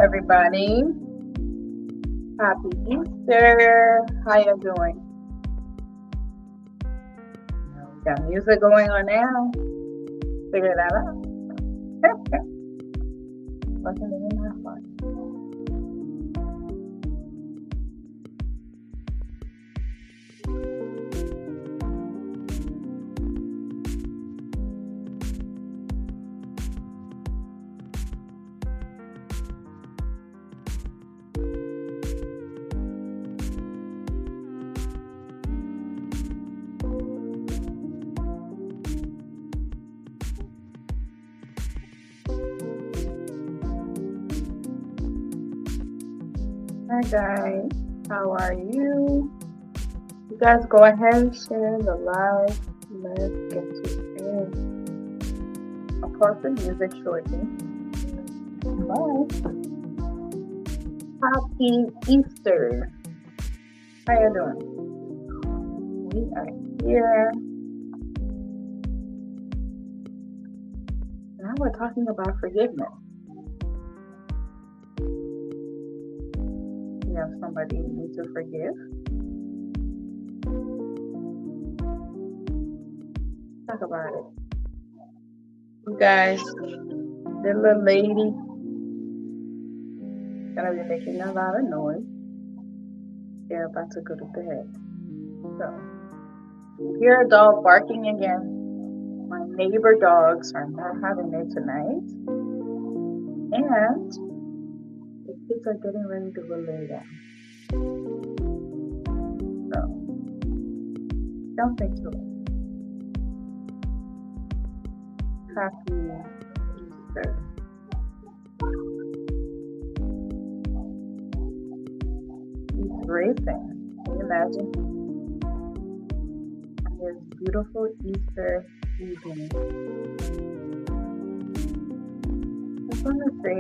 everybody. Happy Easter. How you doing? We got music going on now. Figure that out. Wasn't even that fun. Hi guys, how are you? You guys go ahead and share the live. Let's get to it. I'll pause the music shortly. Bye. Happy Easter. How you doing? We are here. Now we're talking about forgiveness. You have somebody you need to forgive. Talk about it. You guys, the little lady gonna be making a lot of noise. They're about to go to bed. So, hear a dog barking again. My neighbor dogs are not having it tonight. And the kids are getting ready to go lay down. So, don't think too much. Happy Easter. He's racing. Can you imagine? This beautiful Easter evening. I just want to say,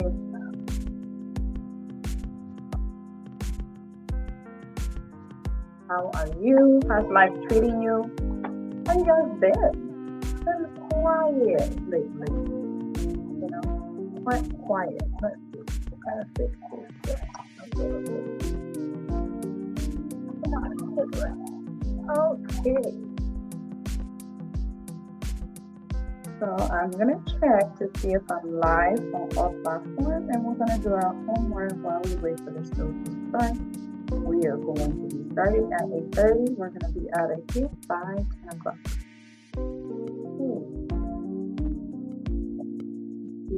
how are you? How's life treating you? How you guys been? It's been quiet lately. You know, quite quiet. Let's see. Kind of fix this a little bit. Come on, cigarette. Okay. So I'm gonna check to see if I'm live on all platforms, and we're gonna do our homework while we wait for the show to start. We are going to be starting at 8:30. We're gonna be out of here by 10 o'clock.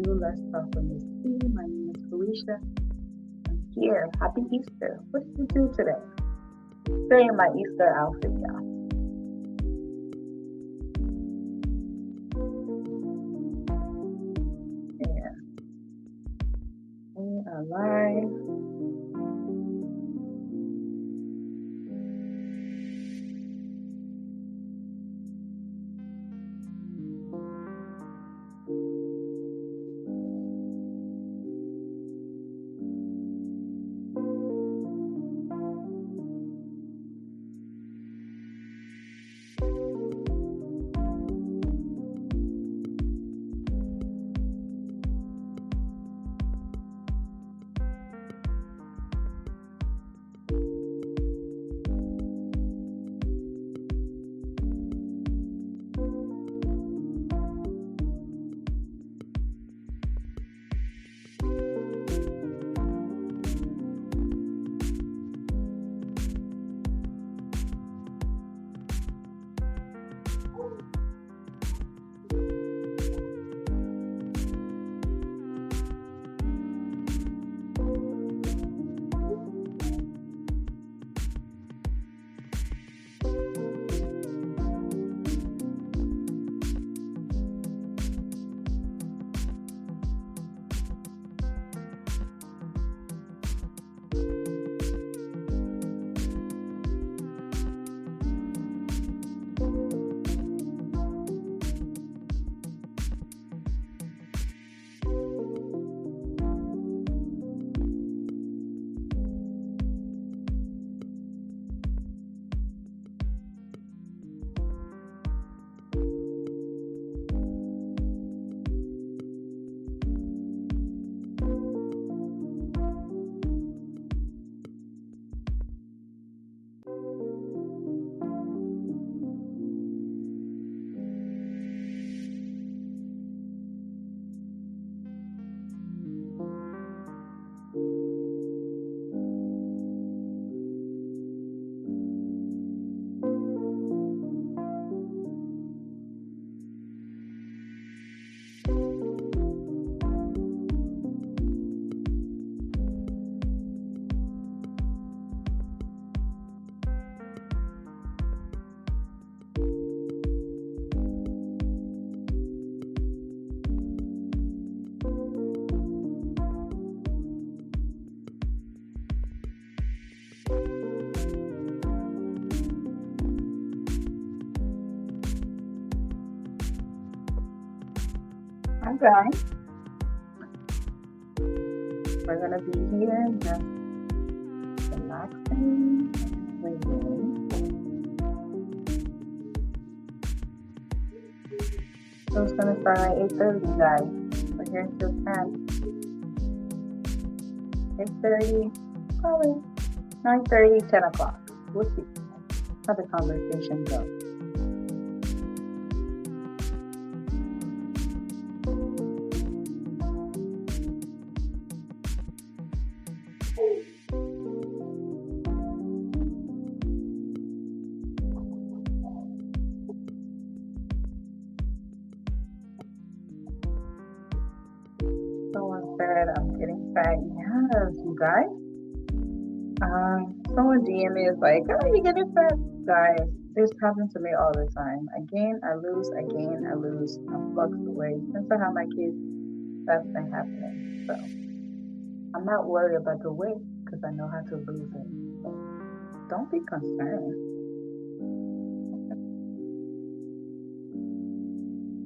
Let's talk with Miss T. My name is Felicia. I'm here. Happy Easter. What did you do today? Stay in my Easter outfit, y'all. Yeah. We are live. Okay. We're gonna be here just relaxing, waiting. So it's gonna start at 8:30, guys. We're here until 10. 8:30, probably 9:30, 10 o'clock. We'll see how the conversation goes. Someone said I'm getting fat. Yes, you guys. Someone DM me is like, "Oh, you getting fat?" Guys, this happens to me all the time. I gain, I lose, I gain, I lose. I fluctuate. Since I have my kids, that's been happening. So I'm not worried about the weight because I know how to lose it. So don't be concerned.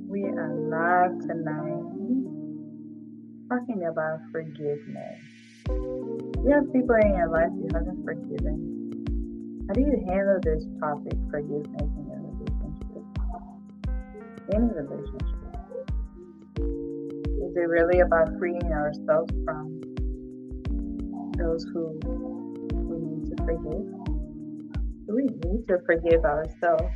We are live tonight talking about forgiveness. You have people in your life you haven't forgiven. How do you handle this topic, forgiveness, in your relationship? Any relationship. Is it really about freeing ourselves from those who we need to forgive? Do we need to forgive ourselves?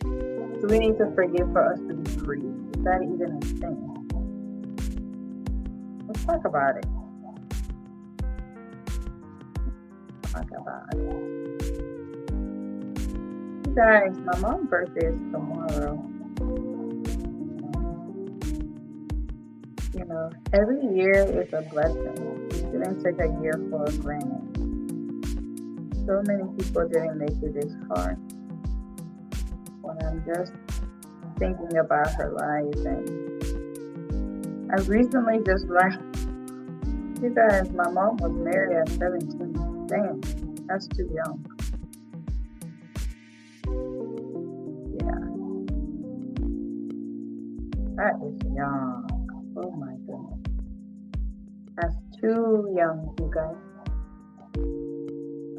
Do we need to forgive for us to be free? Is that even a thing? Let's talk about it. Talk about it. You guys, my mom's birthday is tomorrow. You know, every year is a blessing. You shouldn't take a year for granted. So many people didn't make it this far. When I'm just thinking about her life, and I recently just learned, you guys, my mom was married at 17. Damn, that's too young. Yeah, that is young. Oh my goodness. That's too young, you guys.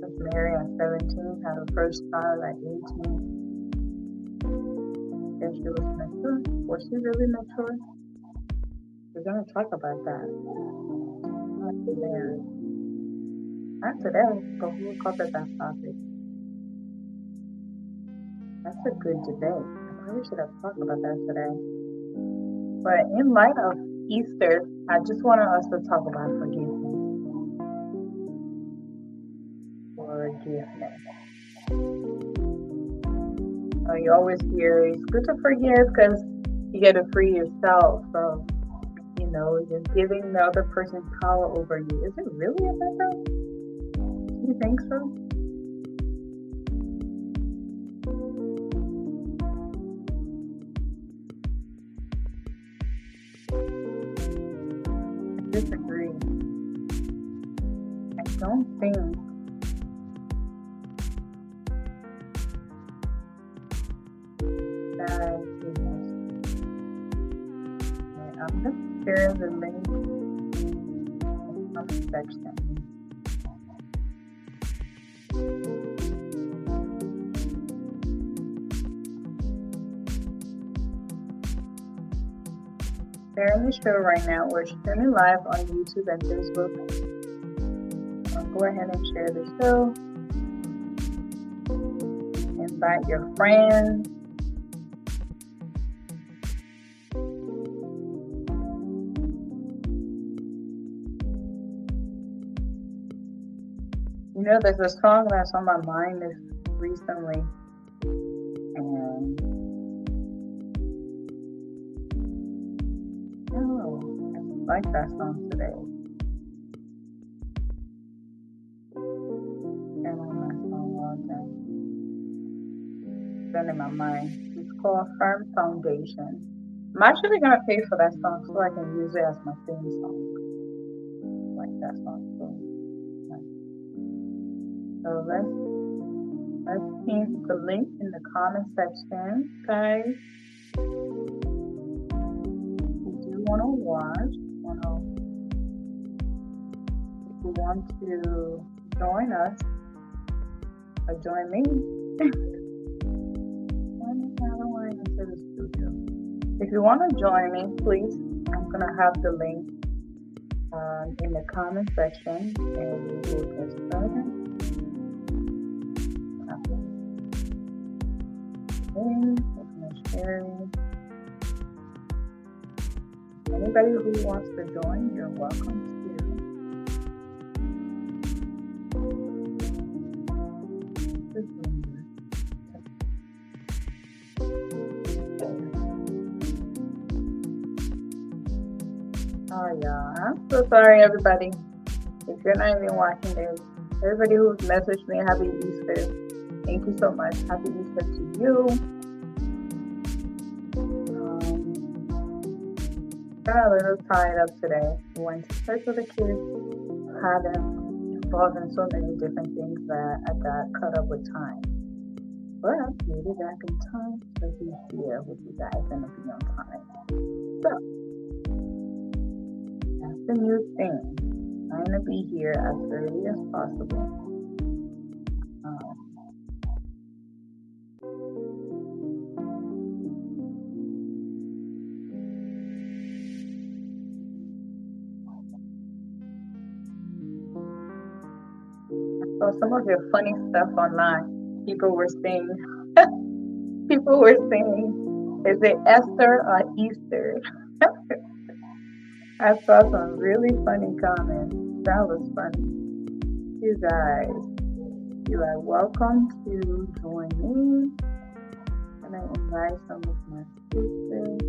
Was married at 17, had her first child at 18. Then she was mature. Was she really mature? We're gonna talk about that. Not today. Not today, but we'll cover that topic. That's a good debate. I probably should have talked about that today. But in light of Easter, I just wanted us to talk about forgiveness. Forgiveness. You always hear it's good to forgive because you get to free yourself from, you know, just giving the other person power over you. Is it really about that? Do you think so? I disagree. I don't think that it is. I'm going to share the link in the section. Sharing the show right now. We're streaming live on YouTube and Facebook. Go ahead and share the show. Invite your friends. You know, there's a song that's on my mind this recently, and I like that song today. And on that song all day. It's been in my mind. It's called Firm Foundation. I'm actually gonna pay for that song so I can use it as my theme song. I like that song so. So let's pin the link in the comment section, guys. We do want to watch, if you want to join us or join me, I don't want to enter the studio. If you want to join me, please, I'm going to have the link in the comment section, and we will get started. Sharing. Anybody who wants to join, you're welcome to. Oh yeah, I'm so sorry everybody. If you're not even watching this, everybody who's messaged me, happy Easter. Thank you so much. Happy Easter to you. Got a little tied up today. Went to church with the kids, had them involved in so many different things that I got cut up with time. But made it back in time to be here with you guys and to be on time. So that's the new thing. I'm gonna be here as early as possible. So some of your funny stuff online, people were saying, is it Esther or Easter? I saw some really funny comments. That was funny. You guys, you are welcome to join me. And I invite some of my sisters.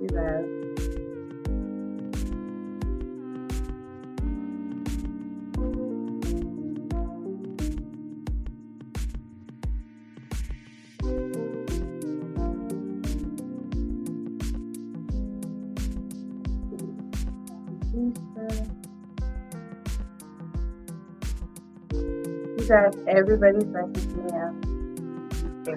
You guys. You guys, everybody's messaging me out. But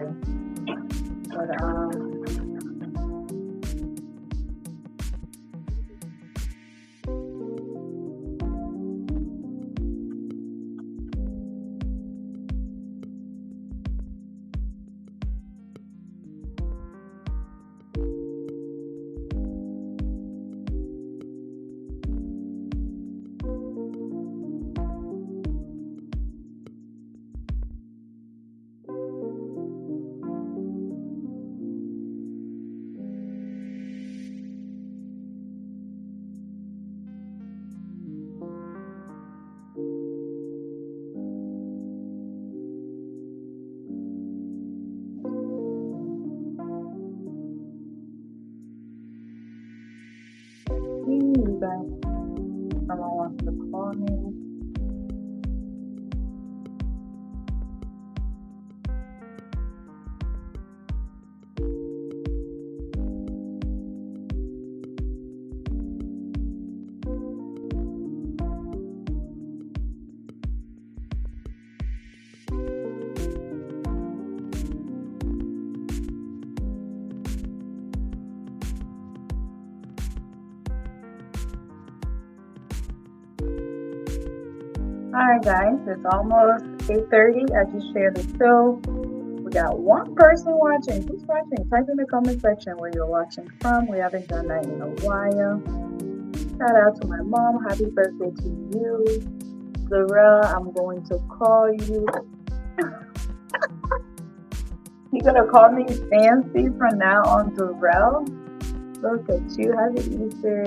you guys, someone wants to call me. Alright guys, it's almost 8:30. I just shared the show. We got one person watching. Who's watching? Type in the comment section where you're watching from. We haven't done that in a while. Shout out to my mom. Happy birthday to you. Zarel, I'm going to call you. You're going to call me fancy from now on, Zarel? Look at you. Happy Easter.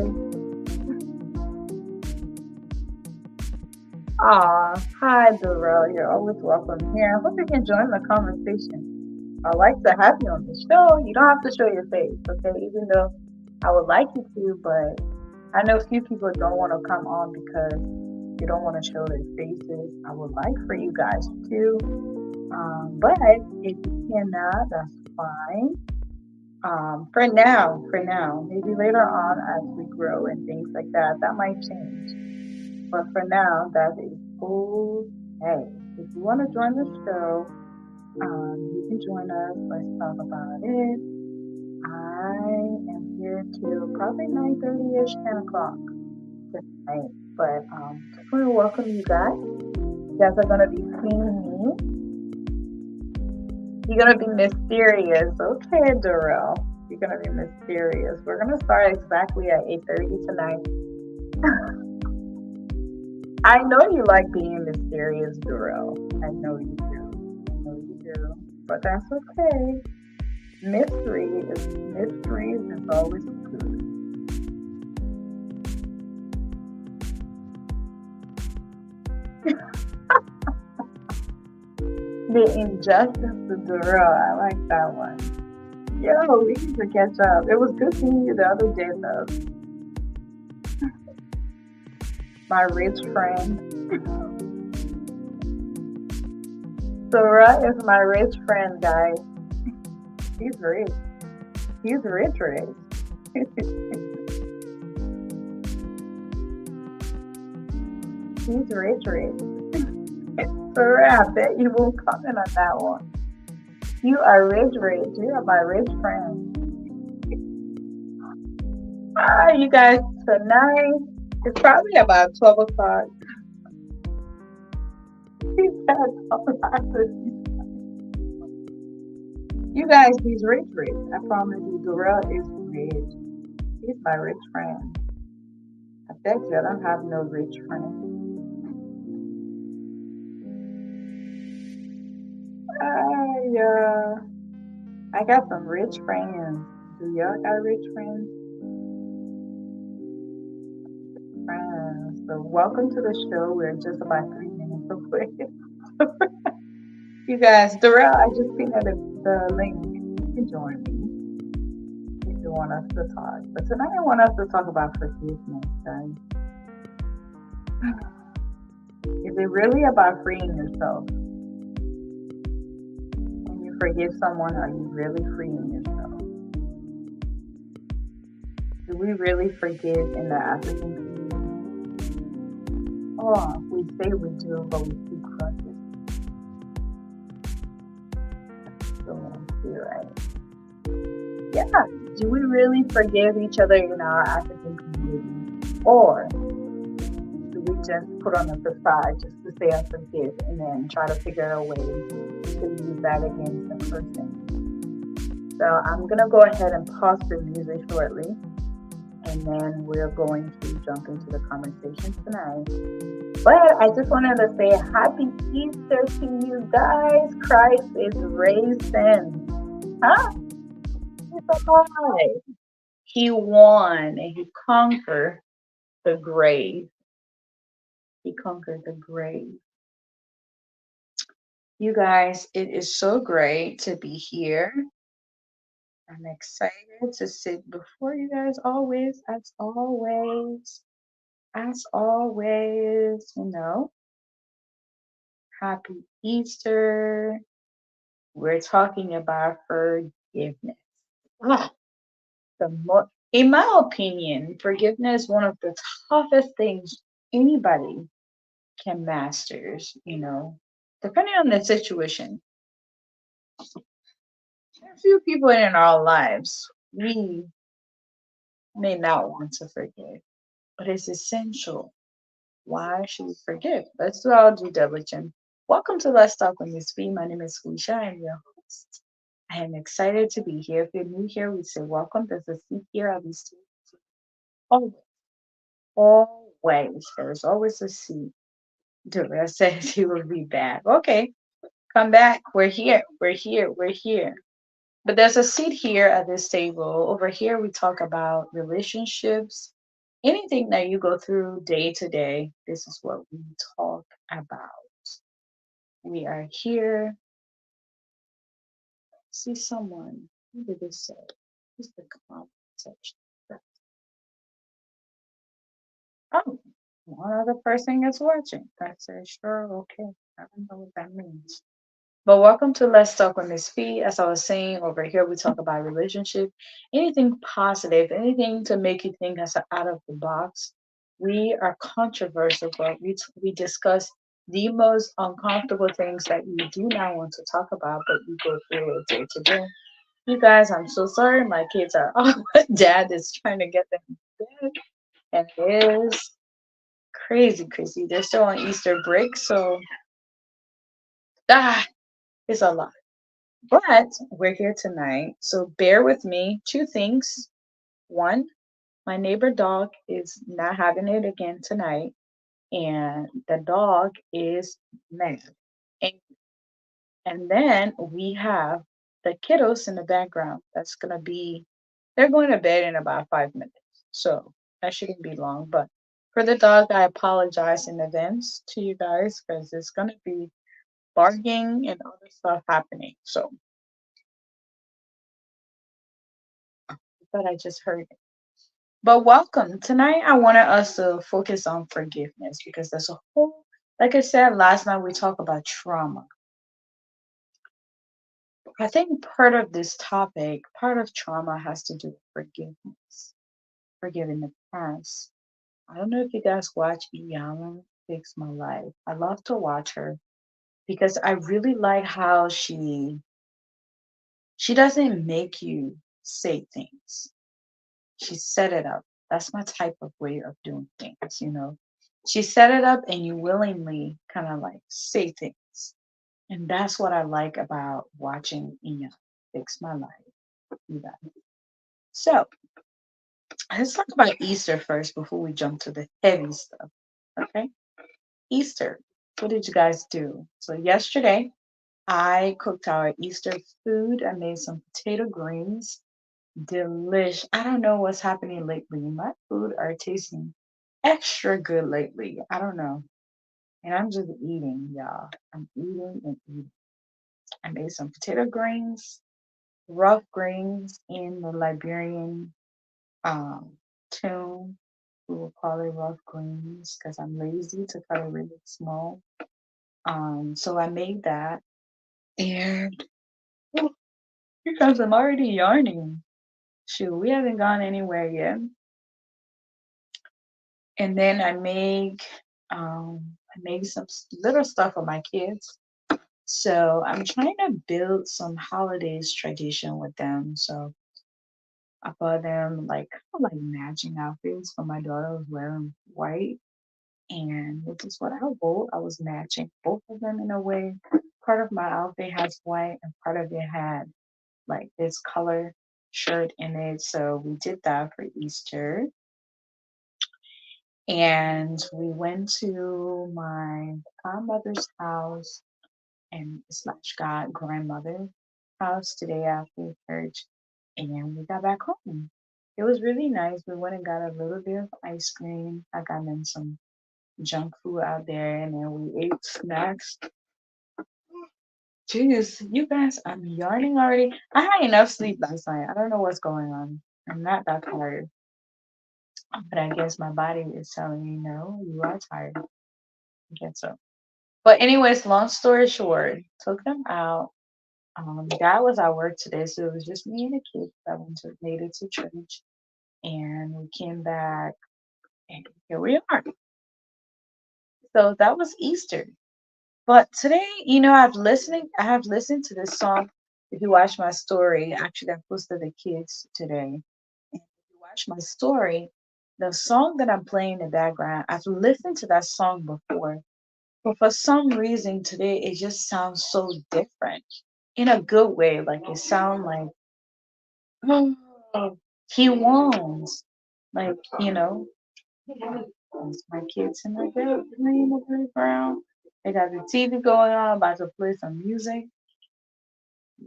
Aw, hi Darrell, you're always welcome here. I hope you can join the conversation. I'd like to have you on the show. You don't have to show your face, okay? Even though I would like you to, but I know a few people don't want to come on because they don't want to show their faces. I would like for you guys to But if you cannot, that's fine. For now, maybe later on as we grow and things like that, that might change. But for now, that is okay. If you want to join the show, you can join us. Let's talk about it. I am here till probably 9:30ish, 10 o'clock tonight. But just want to welcome you guys. You guys are gonna be seeing me. You're gonna be mysterious. Okay, Darrell. You're gonna be mysterious. We're gonna start exactly at 8:30 tonight. I know you like being mysterious, Darrell. I know you do. I know you do. But that's okay. Mysteries is always good. The injustice to Darrell. I like that one. Yo, we need to catch up. It was good seeing you the other day, though. My rich friend. Sarah is my rich friend, guys. He's rich. He's rich. He's rich. Sarah, I bet you won't comment on that one. You are rich. You are my rich friend. You guys, tonight it's probably about 12 o'clock. He's got all You guys, he's rich. I promise you, Darrell is rich. He's my rich friend. I bet you I don't have no rich friend. Yeah. I got some rich friends. Do y'all got rich friends? Friends. So welcome to the show. We're just about 3 minutes away. You guys, Darrell, I just seen the link. You can join me if you want us to talk. But tonight I want us to talk about forgiveness, guys. Is it really about freeing yourself? When you forgive someone, are you really freeing yourself? Do we really forgive in the African community? Oh, we say we do, but we keep grudges. So, you're right. Yeah. Do we really forgive each other in our African community? Or do we just put on the facade just to say I forgive and then try to figure out a way to use that against the person? So I'm gonna go ahead and pause the music shortly, and then we're going to jump into the conversation tonight. But I just wanted to say happy Easter to you guys. Christ is risen. Huh? He's alive. He won and he conquered the grave. He conquered the grave. You guys, it is so great to be here. I'm excited to sit before you guys always, as always, happy Easter. We're talking about forgiveness. Ah, in my opinion, forgiveness is one of the toughest things anybody can master, depending on the situation. A few people in our lives, we may not want to forgive, but it's essential. Why should we forgive? Let's do our due diligence. Welcome to Let's Talk When You Speak. My name is Felicia. I'm your host. I am excited to be here. If you're new here, we say welcome. There's a seat here. I'll be sitting. Always, always. There's always a seat. The rest says he will be back. Okay, come back. We're here. We're here. But there's a seat here at this table. Over here, we talk about relationships, anything that you go through day to day. This is what we talk about. We are here. See someone. Who did this say? Who's the comment section? Oh, one other person is watching. That says, sure, okay. I don't know what that means. But welcome to Let's Talk with Miss Fee. As I was saying, over here we talk about relationship, anything positive, anything to make you think as out of the box. We are controversial, but we discuss the most uncomfortable things that you do not want to talk about, but you go through it day to day. You guys, I'm so sorry. My kids are off. Dad is trying to get them to bed, and it is crazy, crazy. They're still on Easter break, so ah, it's a lot. But we're here tonight, so bear with me. Two things. One, my neighbor dog is not having it again tonight, and the dog is mad. And, and then we have the kiddos in the background. That's gonna be, they're going to bed in about 5 minutes, so that shouldn't be long. But for the dog, I apologize in advance to you guys because it's gonna be barking and other stuff happening. So, but I just heard. But welcome. Tonight, I wanted us to focus on forgiveness because there's a whole, like I said last night, we talked about trauma. I think part of this topic, part of trauma has to do with forgiveness, forgiving the past. I don't know if you guys watch Iyanla Fix My Life. I love to watch her because I really like how she doesn't make you say things. She set it up. That's my type of way of doing things. She set it up and you willingly kind of like say things. And that's what I like about watching Ina Fix My Life. You guys. So let's talk about Easter first before we jump to the heavy stuff. Okay. Easter. What did you guys do? So yesterday I cooked our Easter food. I made some potato greens. Delish. I don't know what's happening lately. My food are tasting extra good lately. I don't know. And I'm just eating, y'all. I'm eating and eating. I made some potato greens, rough greens in the Liberian tune. We will call it rough greens because I'm lazy to cut it really small. So I made that. And oh, because I'm already yarning. Shoot, we haven't gone anywhere yet. And then I made some little stuff for my kids. So I'm trying to build some holidays tradition with them. So I bought them like kind of like matching outfits. For my daughter was wearing white, and which is what I wore. I was matching both of them in a way. Part of my outfit has white, and part of it had like this color shirt in it. So we did that for Easter. And we went to my godmother's house and slash god grandmother house today after church, and we got back home. It was really nice. We went and got a little bit of ice cream. I got them some junk food out there, and then we ate snacks. Jeez, you guys, I'm yawning already. I had enough sleep last night. I don't know what's going on. I'm not that tired, but I guess my body is telling me no, you are tired. I guess so. But anyways, long story short, took them out. Dad was at work today, so it was just me and the kids that made it to church, and we came back, and here we are. So that was Easter. But today, I have listened to this song. If you watch my story, actually, I posted the kids today. And if you watch my story, the song that I'm playing in the background, I've listened to that song before, but for some reason today it just sounds so different in a good way. Like it sounds like oh, he wants, like it's my kids in the playing the background. They got the TV going on, about to play some music.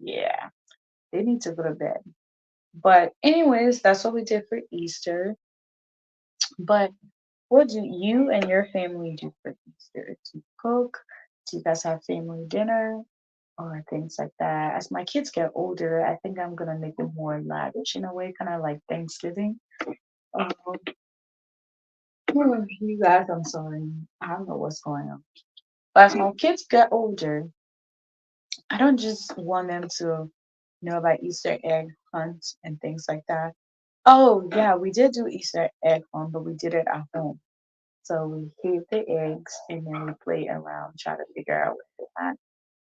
Yeah, they need to go to bed. But anyways, that's what we did for Easter. But what do you and your family do for Easter? Do you cook? Do you guys have family dinner or things like that? As my kids get older, I think I'm gonna make it more lavish in a way, kind of like Thanksgiving. Um, you guys, I'm sorry. I don't know what's going on. But as my kids get older, I don't just want them to know about Easter egg hunts and things like that. Oh, yeah, we did do Easter egg hunt, but we did it at home. So we hid the eggs and then we played around, try to figure out what they had.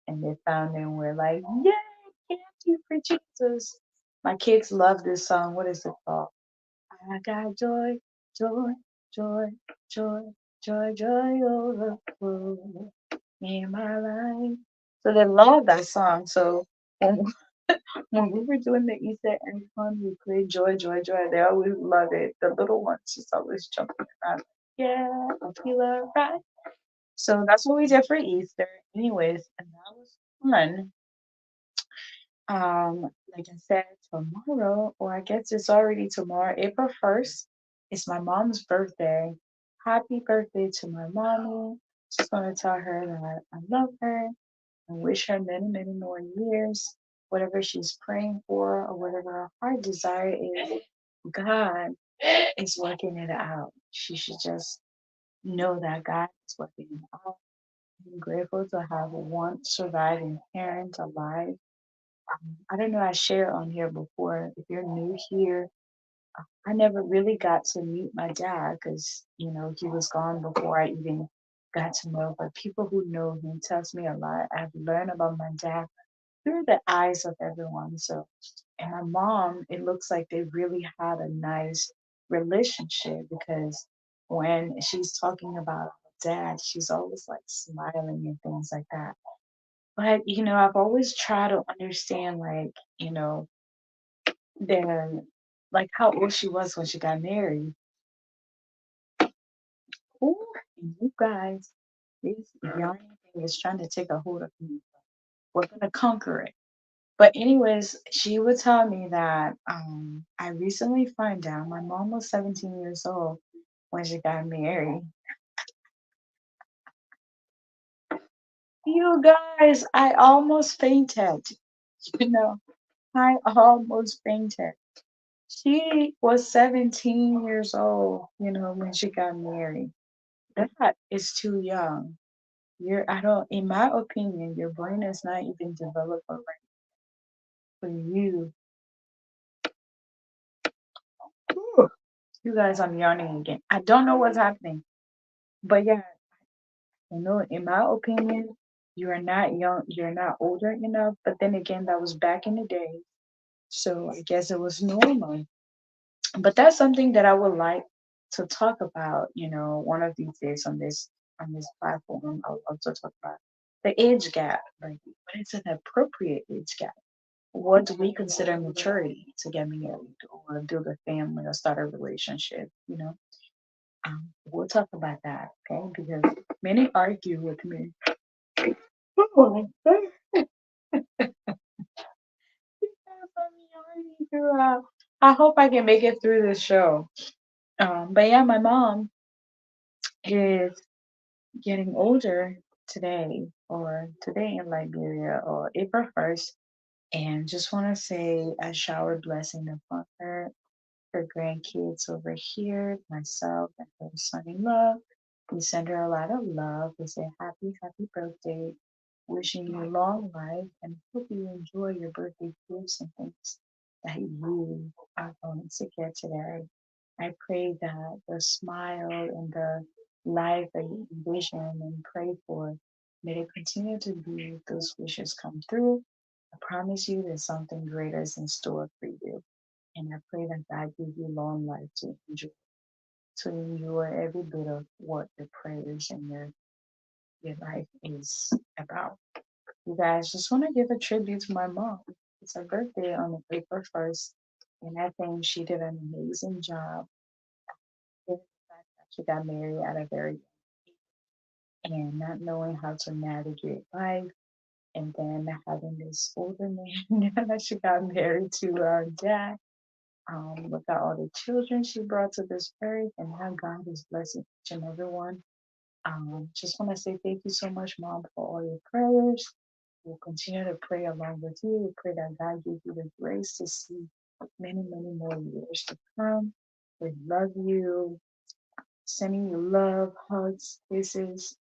And they found them. We're like, yay, candy for Jesus. My kids love this song. What is it called? I got joy, joy, joy, joy, joy, joy overflow in my life. So they love that song. So when, when we were doing the Easter egg hunt, we played Joy, Joy, Joy. They always love it. The little ones just always jumping around. Yeah, I feel alright. So that's what we did for Easter. Anyways, and that was fun. Like I said, tomorrow, or I guess it's already tomorrow, April 1st, is my mom's birthday. Happy birthday to my mommy. Just want to tell her that I love her and wish her many, many more years. Whatever she's praying for or whatever her heart desire is, God is working it out. She should just know that God is working it out. I'm grateful to have one surviving parent alive. I don't know, I shared on here before. If you're new here, I never really got to meet my dad because, he was gone before I even got to know. But people who know him tells me a lot. I've learned about my dad through the eyes of everyone. So, and my mom, it looks like they really had a nice relationship because when she's talking about dad, she's always like smiling and things like that. But, I've always tried to understand, like, then, like, how old she was when she got married. Ooh, and you guys, this yawning thing is trying to take a hold of me. We're gonna conquer it. But anyways, she would tell me that I recently found out my mom was 17 years old when she got married. You guys, I almost fainted. You know, I almost fainted. She was 17 years old, when she got married. That is too young. I don't, in my opinion, your brain is not even developed right for you. Whew. You guys, I'm yawning again. I don't know what's happening. But yeah, in my opinion, you are not young, you're not older enough. But then again, that was back in the day. So I guess it was normal. But that's something that I would like to talk about, one of these days on this platform. I would love to talk about the age gap, like what is an appropriate age gap? What do we consider maturity to get married or build a family or start a relationship? We'll talk about that, okay? Because many argue with me. Oh, I'm yawning throughout. I hope I can make it through this show. But yeah, my mom is getting older today in Liberia, or April 1st. And just want to say a shower blessing upon her grandkids over here, myself, and her son in law. We send her a lot of love. We say happy, happy birthday, wishing you long life, and hope you enjoy your birthday gifts and things that you are going to get today. I pray that the smile and the life that you envision and pray for, may it continue to be those wishes come through. I promise you there's something greater is in store for you. And I pray that God give you long life to enjoy every bit of what your prayers and your life is about. You guys, just want to give a tribute to my mom. It's her birthday on the April 1st, and I think she did an amazing job. Given the fact that she got married at a very young age and not knowing how to navigate life, and then having this older man that she got married to our dad. Look at all the children she brought to this earth and how God is blessing each and every one. Just want to say thank you so much, Mom, for all your prayers. We'll continue to pray along with you. We pray that God gives you the grace to see many, many more years to come. We love you. Sending you love, hugs, kisses,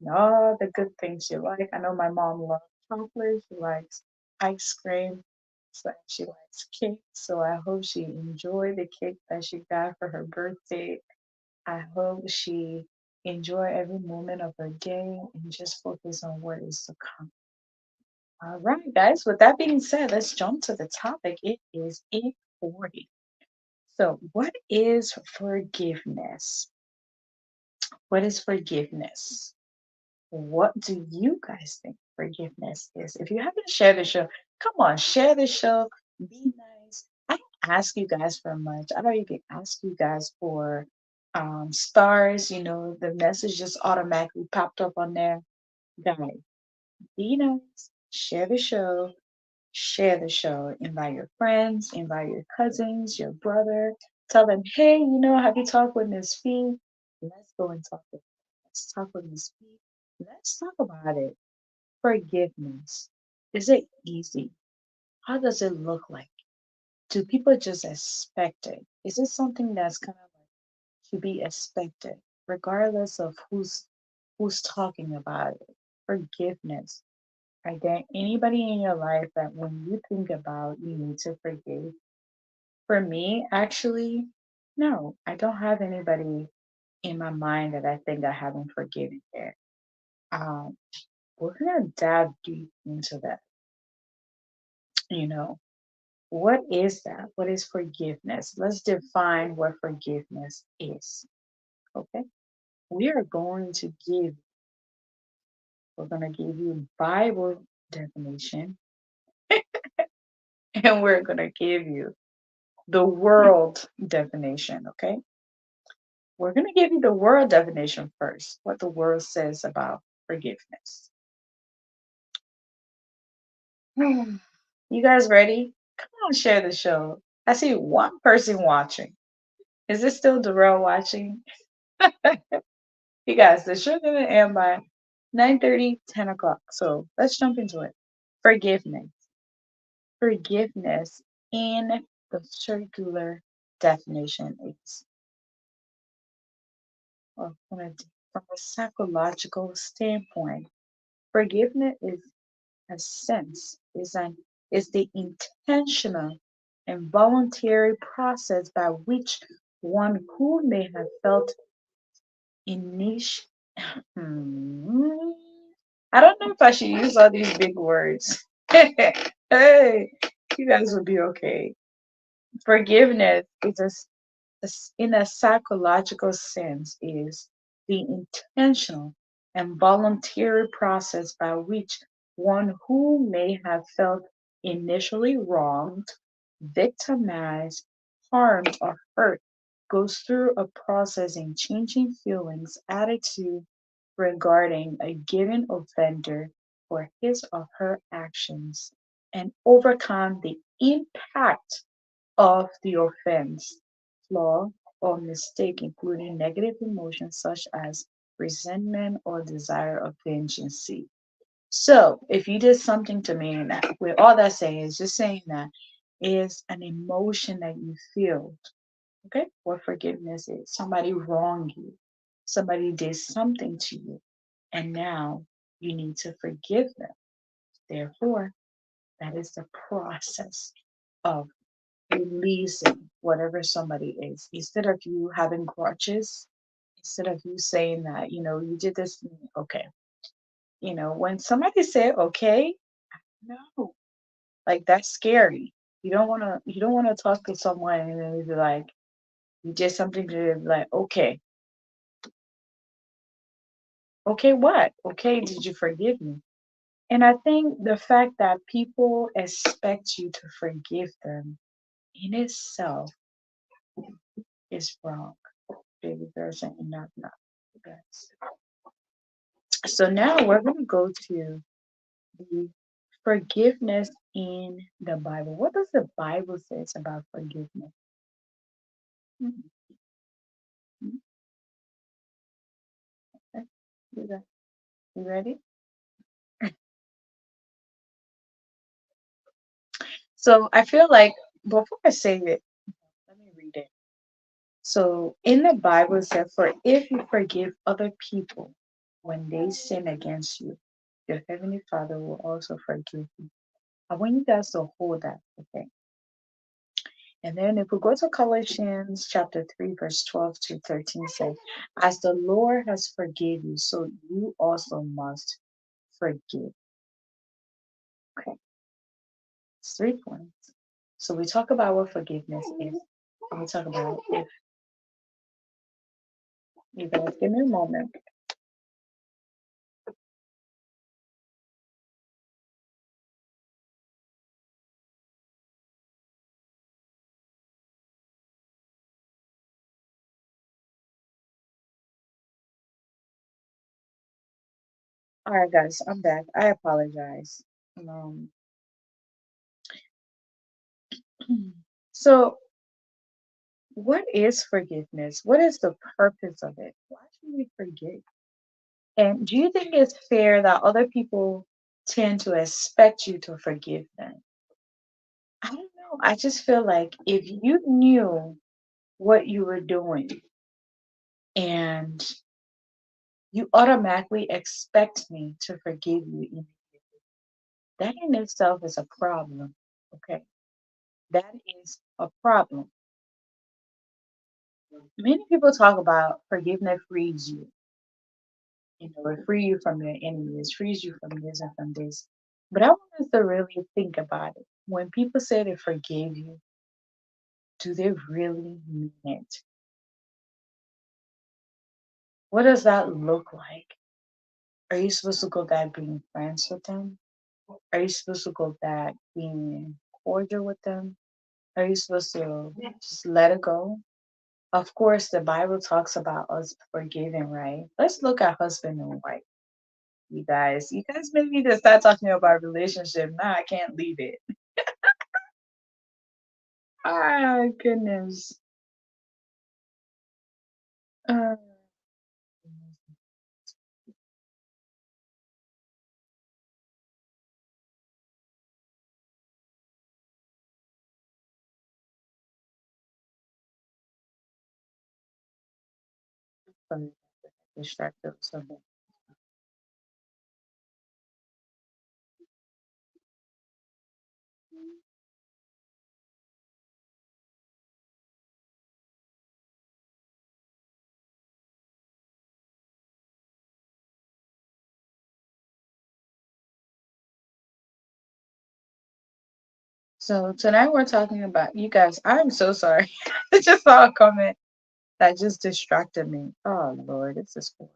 and all the good things you like. I know my mom loves. chocolate. She likes ice cream. So she likes cake. So I hope she enjoyed the cake that she got for her birthday. I hope she enjoy every moment of her day and just focus on what is to come. All right, guys. With that being said, let's jump to the topic. It is 8:40. So, what is forgiveness? What is forgiveness? What do you guys think forgiveness is? If you haven't shared the show, come on, share the show. Be nice. I don't ask you guys for much. I don't even ask you guys for stars. The message just automatically popped up on there. Guys, be nice. Share the show. Share the show. Invite your friends. Invite your cousins, your brother. Tell them, hey, have you talked with Miss Fee? Let's go and talk with. Let's talk with Miss Fee. Let's talk about it. Forgiveness. Is it easy? How does it look like? Do people just expect it? Is it something that's kind of like to be expected, regardless of who's talking about it? Forgiveness. Are there anybody in your life that when you think about you need to forgive? For me, actually, no, I don't have anybody in my mind that I think I haven't forgiven yet. Um, we're gonna dive deep into that. You know, what is that? What is forgiveness? Let's define what forgiveness is. Okay. We are going to we're going to give you Bible definition and we're going to give you the world definition. Okay. We're going to give you the world definition first, what the world says about forgiveness. You guys ready? Come on, share the show. I see one person watching. Is it still Darrell watching? You guys, the show's gonna end by 9:30, 10 o'clock. So let's jump into it. Forgiveness. Forgiveness in the circular definition is from a psychological standpoint. Forgiveness is a sense, is the intentional and voluntary process by which one who may have felt initial. Hmm. I don't know if I should use all these big words. Hey, you guys will be okay. Forgiveness is in a psychological sense, is the intentional and voluntary process by which one who may have felt initially wronged, victimized, harmed, or hurt goes through a process in changing feelings, attitude regarding a given offender or his or her actions and overcome the impact of the offense, flaw, or mistake, including negative emotions such as resentment or desire of vengeance. So, if you did something to me, and that, with all that saying is just saying that is an emotion that you feel. Okay, what forgiveness is? Somebody wronged you, somebody did something to you, and now you need to forgive them. Therefore, that is the process of releasing whatever somebody is. Instead of you having grudges, instead of you saying that, you did this, okay. When somebody say okay, no, like that's scary. You don't wanna talk to someone and then be like, you did something to them, like, okay, okay, what? Okay, did you forgive me? And I think the fact that people expect you to forgive them in itself is wrong. Baby girls saying not not. Yes. So now we're going to go to the forgiveness in the Bible. What does the Bible says about forgiveness? Mhm, mhm. Okay. You ready? So I feel like before I say it, let me read it. So in the Bible it said, for if you forgive other people when they sin against you, your Heavenly Father will also forgive you. I want you guys to hold that, okay? And then if we go to Colossians chapter 3, verse 12 to 13 says, as the Lord has forgive you, so you also must forgive. Okay, it's 3 points. So we talk about what forgiveness is. And we talk about if you guys give me a moment. All right, guys, I'm back. I apologize. Um, so what is forgiveness? What is the purpose of it? Why should we forgive? And do you think it's fair that other people tend to expect you to forgive them? I don't know. I just feel like if you knew what you were doing and you automatically expect me to forgive you, that in itself is a problem. Okay. That is a problem. Many people talk about forgiveness frees you. It free you from your enemies, frees you from this and from this. But I want us to really think about it. When people say they forgave you, do they really mean it? What does that look like? Are you supposed to go back being friends with them? Are you supposed to go back being cordial with them? Are you supposed to just let it go? Of course, the Bible talks about us forgiving, right? Let's look at husband and wife. You guys made me to start talking about relationship. Now I can't leave it. Ah, goodness. Uh, from distracted or something. So tonight we're talking about you guys. I'm so sorry. I just saw a comment that just distracted me. Oh Lord, this is cool.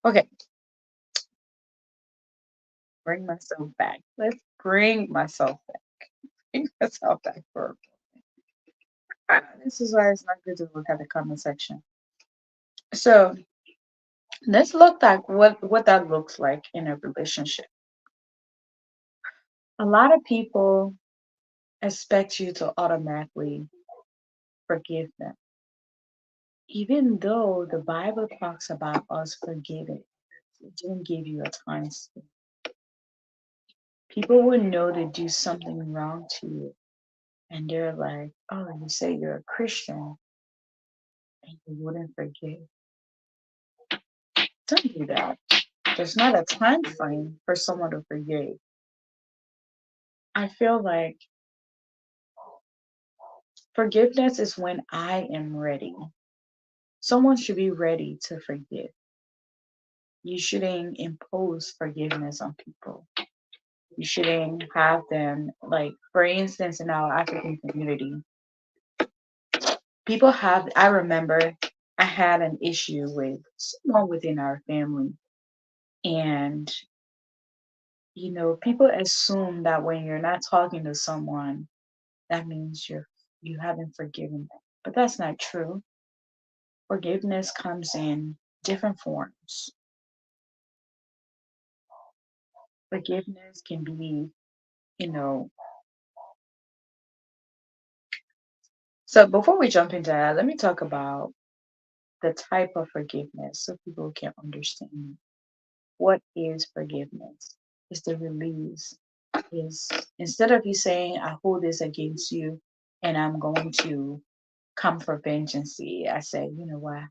Okay, bring myself back. Let's bring myself back. Bring myself back for this is why it's not good to look at the comment section. So let's look at what that looks like in a relationship. A lot of people expect you to automatically forgive them, even though the Bible talks about us forgiving. It didn't give you a time scale. People would know to do something wrong to you, and they're like, "Oh, you say you're a Christian, and you wouldn't forgive." Don't do that. There's not a time frame for someone to forgive. I feel like forgiveness is when I am ready. Someone should be ready to forgive. You shouldn't impose forgiveness on people. You shouldn't have them, like, for instance, in our African community, I remember I had an issue with someone within our family. And, people assume that when you're not talking to someone, that means you haven't forgiven them. But that's not true. Forgiveness comes in different forms. Forgiveness can be, you know, so before we jump into that, let me talk about the type of forgiveness so people can understand what is forgiveness. It's the release. Is instead of you saying, I hold this against you and I'm going to come for vengeance, I say, you know what?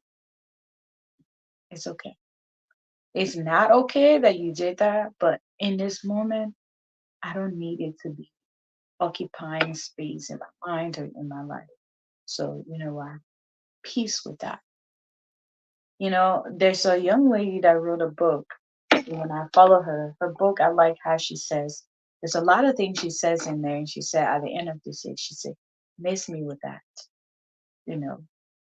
It's okay. It's not okay that you did that, but in this moment, I don't need it to be occupying space in my mind or in my life. So, you know what? Peace with that. There's a young lady that wrote a book. And when I follow her book, I like how she says, there's a lot of things she says in there. And she said at the end of this, she said, miss me with that. You know,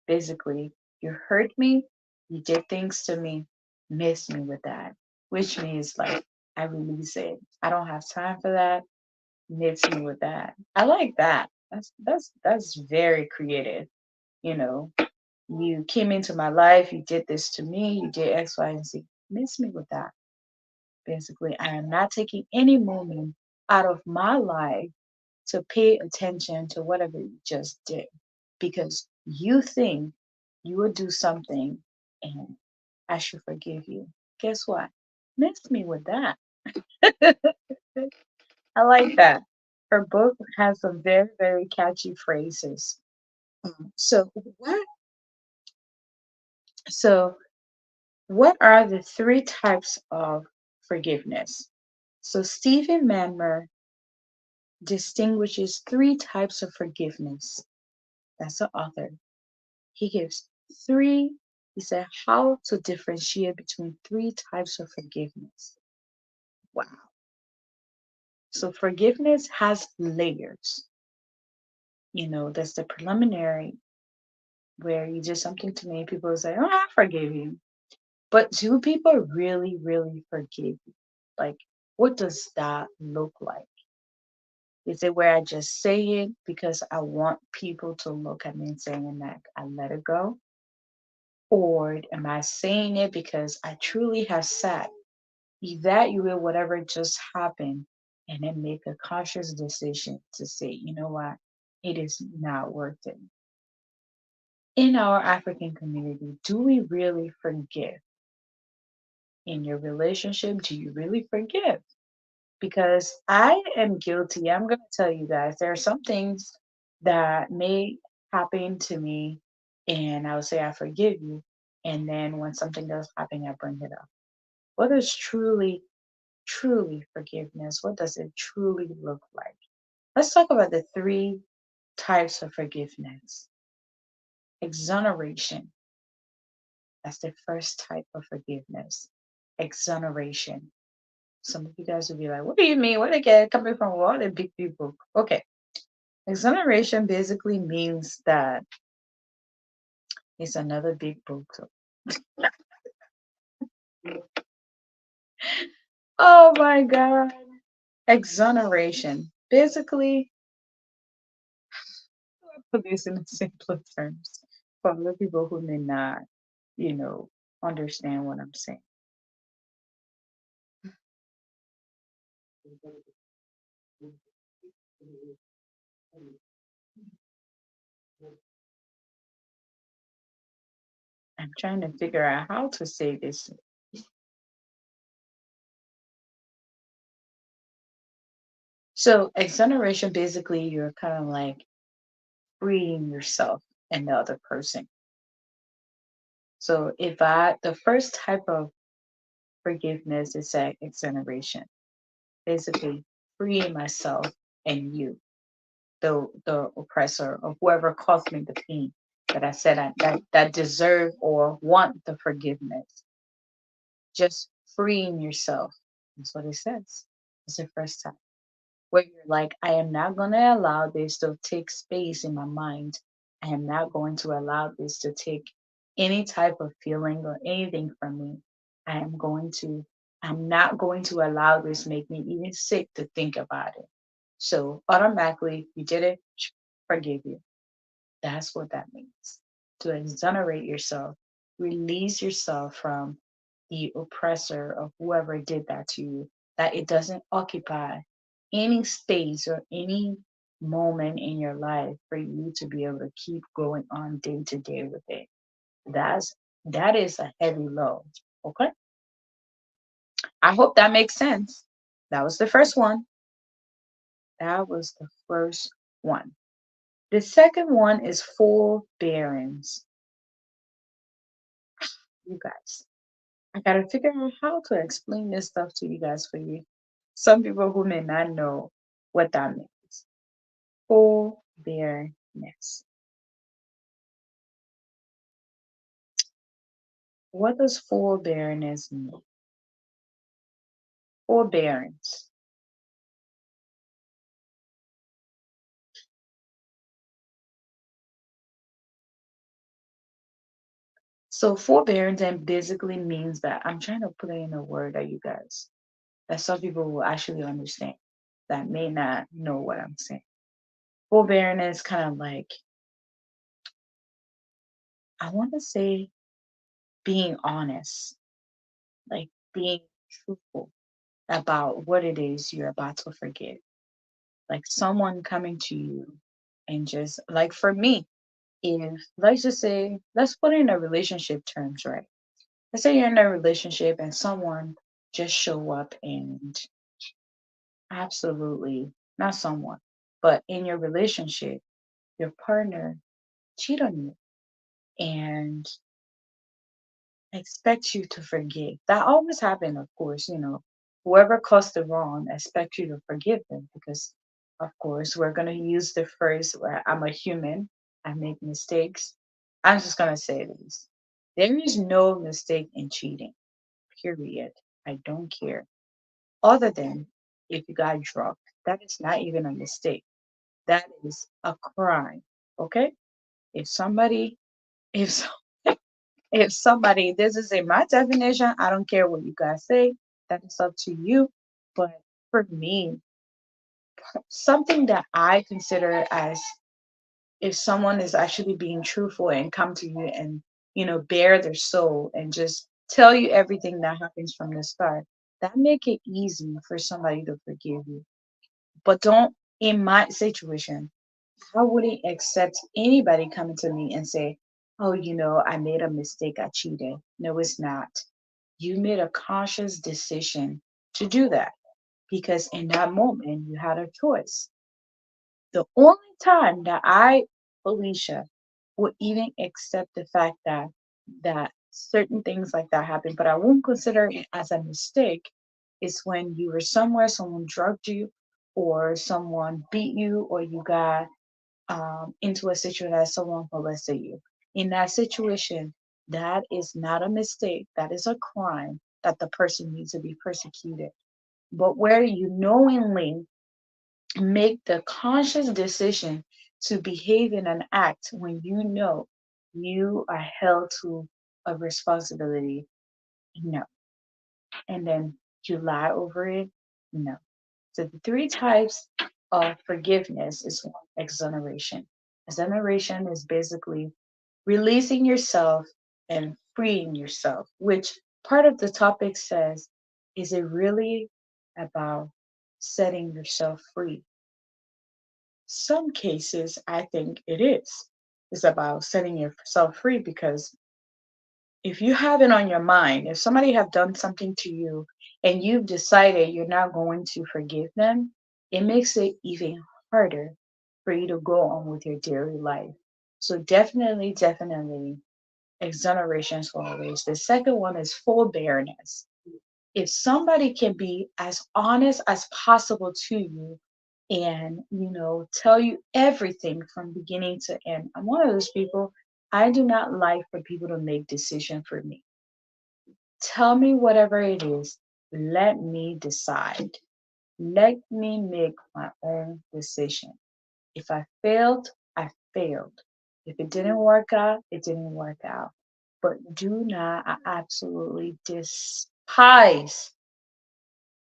basically, you hurt me, you did things to me, miss me with that. Which means like, I release it. I don't have time for that. Miss me with that. I like that. That's very creative. You know, you came into my life, you did this to me, you did X, Y, and Z. Miss me with that. Basically, I am not taking any moment out of my life to pay attention to whatever you just did because you think you will do something and I should forgive you. Guess what? Miss me with that. I like that. Her book has some very, very catchy phrases. So what? So what are the three types of forgiveness? So Stephen Manmer distinguishes three types of forgiveness. That's the author. He gives three, he said, how to differentiate between three types of forgiveness. Wow. So forgiveness has layers. There's the preliminary where you did something to me, people say, oh, I forgive you. But do people really, really forgive you? Like, what does that look like? Is it where I just say it because I want people to look at me and saying that I let it go? Or am I saying it because I truly have sat, evaluate whatever just happened, and then make a conscious decision to say, you know what, it is not worth it. In our African community, do we really forgive? In your relationship, do you really forgive? Because I am guilty. I'm going to tell you guys, there are some things that may happen to me, and I would say, I forgive you. And then when something does happen, I bring it up. What is truly, truly forgiveness? What does it truly look like? Let's talk about the three types of forgiveness. Exoneration. That's the first type of forgiveness. Exoneration. Some of you guys will be like, what do you mean? Where they get coming from? What are big people? Okay. Exoneration basically means that it's another big book. Oh my God. Exoneration. Basically, put this in simpler terms for other people who may not, you know, understand what I'm saying. I'm trying to figure out how to say this. So, exoneration basically, you're kind of like freeing yourself and the other person. So, the first type of forgiveness is exoneration, basically freeing myself and you, the oppressor or whoever caused me the pain that I said that deserve or want the forgiveness. Just freeing yourself. That's what it says. It's the first time where you're like, I am not going to allow this to take space in my mind. I am not going to allow this to take any type of feeling or anything from me. I am going to, I'm not going to allow this make me even sick to think about it. So automatically, you did it, forgive you. That's what that means. To exonerate yourself, release yourself from the oppressor of whoever did that to you, that it doesn't occupy any space or any moment in your life for you to be able to keep going on day to day with it. That's that is a heavy load. Okay. I hope that makes sense. That was the first one. That was the first one. The second one is forbearance. You guys. I gotta figure out how to explain this stuff to you guys for you. Some people who may not know what that means. Forbearance. What does forbearance mean? Forbearance. So forbearance and basically means that I'm trying to put it in a word that you guys that some people will actually understand that may not know what I'm saying. Forbearance is kind of like I want to say being honest, like being truthful about what it is you're about to forgive. Like someone coming to you and just like for me, if let's just say, let's put it in a relationship terms, right? Let's say you're in a relationship and someone just show up and absolutely not someone, but in your relationship, your partner cheat on you and expect you to forgive. That always happen, of course, whoever caused the wrong expect you to forgive them because of course we're gonna use the phrase where I'm a human, I make mistakes. I'm just gonna say this. There is no mistake in cheating, period. I don't care. Other than if you got drunk. That is not even a mistake. That is a crime. Okay? If somebody if if somebody, this is in my definition, I don't care what you guys say, that is up to you. But for me, something that I consider as if someone is actually being truthful and come to you and, bare their soul and just tell you everything that happens from the start, that make it easy for somebody to forgive you. But don't, in my situation, I wouldn't accept anybody coming to me and say, "Oh, I made a mistake. I cheated." No, it's not. You made a conscious decision to do that because in that moment you had a choice. The only time that I, Felicia, would even accept the fact that certain things like that happen, but I won't consider it as a mistake, is when you were somewhere, someone drugged you, or someone beat you, or you got into a situation that someone molested you. In that situation, that is not a mistake. That is a crime that the person needs to be persecuted. But where you knowingly make the conscious decision to behave in an act when you know you are held to a responsibility, no. And then you lie over it, no. So the three types of forgiveness is one, exoneration. Exoneration is basically releasing yourself and freeing yourself, which part of the topic says, is it really about setting yourself free? Some cases, I think it is. It's about setting yourself free because if you have it on your mind, if somebody have done something to you and you've decided you're not going to forgive them, it makes it even harder for you to go on with your daily life. So definitely, definitely exoneration is always. The second one is forbearance. If somebody can be as honest as possible to you and tell you everything from beginning to end, I'm one of those people. I do not like for people to make decision for me. Tell me whatever it is, let me decide, let me make my own decision. If I failed, I failed. If it didn't work out, it didn't work out. But do not, I absolutely despise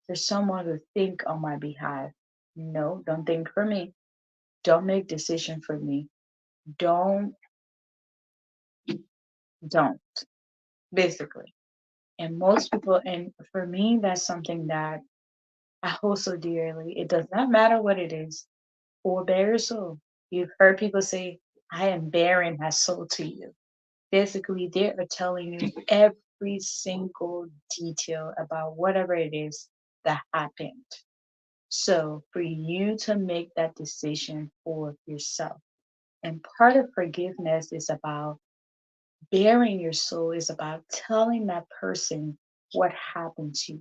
for someone to think on my behalf. No, don't think for me. Don't make decision for me. Don't, don't, basically. And most people, and for me, that's something that I hold so dearly. It does not matter what it is, or bare your soul. You've heard people say, I am bearing my soul to you. Basically, they are telling you every single detail about whatever it is that happened. So, for you to make that decision for yourself, and part of forgiveness is about bearing your soul, is about telling that person what happened to you.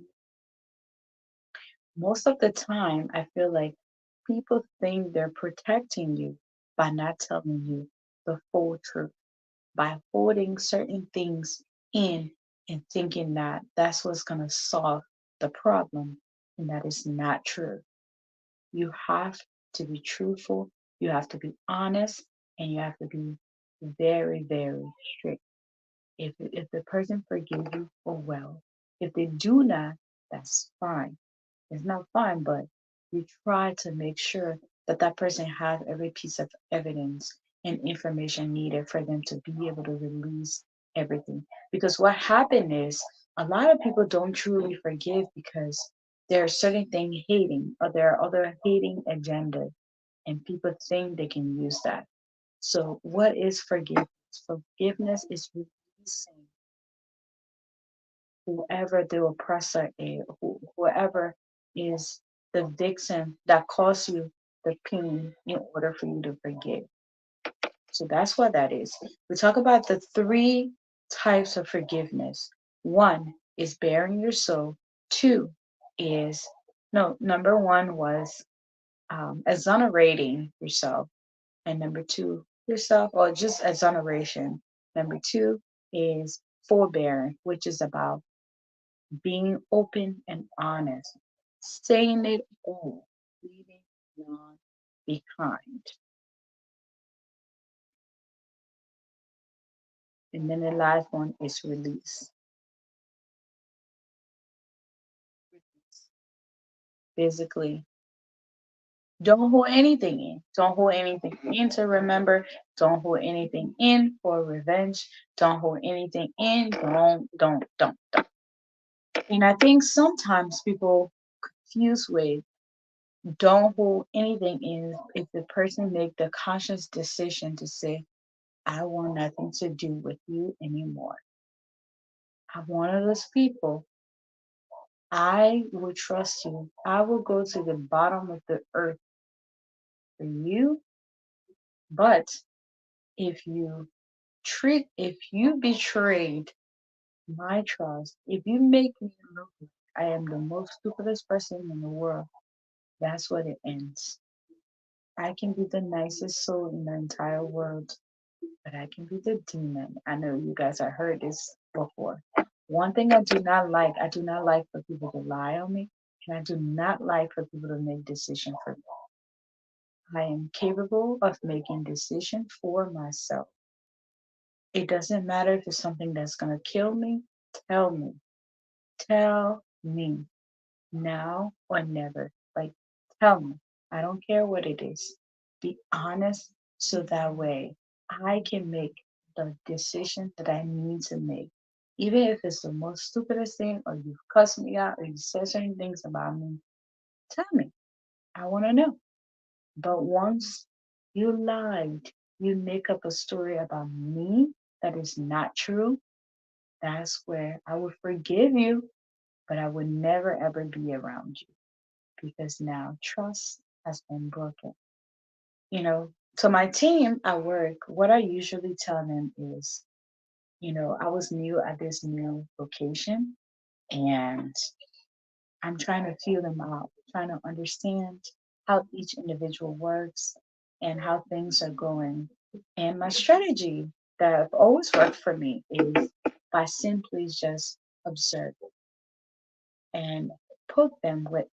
Most of the time, I feel like people think they're protecting you by not telling you the full truth, by holding certain things in and thinking that that's what's going to solve the problem. And that is not true. You have to be truthful, you have to be honest, and you have to be very, very strict. If the person forgives you, oh well. If they do not, that's fine. It's not fine, but you try to make sure that that person has every piece of evidence and information needed for them to be able to release everything. Because what happened is a lot of people don't truly forgive because there are certain things hating or there are other hating agendas and people think they can use that. So what is forgiveness? Forgiveness is releasing whoever the oppressor is, whoever is the victim that caused you the pain in order for you to forgive. So that's what that is. We talk about the three types of forgiveness. One is bearing your soul. Two is, no, number one was exonerating yourself. And number two, yourself, or just exoneration. Number two is forbearing, which is about being open and honest, saying it all, leaving none behind. And then the last one is release. Basically, don't hold anything in. Don't hold anything in to remember. Don't hold anything in for revenge. Don't hold anything in. Don't. And I think sometimes people confuse with don't hold anything in if the person make the conscious decision to say, I want nothing to do with you anymore. I'm one of those people. I will trust you. I will go to the bottom of the earth for you. But if you betrayed my trust, if you make me look like I am the most stupidest person in the world, that's what it ends. I can be the nicest soul in the entire world, but I can be the demon. I know you guys have heard this before. One thing I do not like for people to lie on me, and I do not like for people to make decisions for me. I am capable of making decisions for myself. It doesn't matter if it's something that's going to kill me. Tell me. Tell me now or never. Like, tell me. I don't care what it is. Be honest so that way I can make the decision that I need to make. Even if it's the most stupidest thing, or you've cussed me out, or you said certain things about me, tell me. I want to know. But once you lied, you make up a story about me that is not true, that's where I will forgive you, but I would never ever be around you because now trust has been broken. So my team at work, what I usually tell them is, I was new at this new location and I'm trying to feel them out, trying to understand how each individual works and how things are going. And my strategy that have always worked for me is by simply just observe and poke them with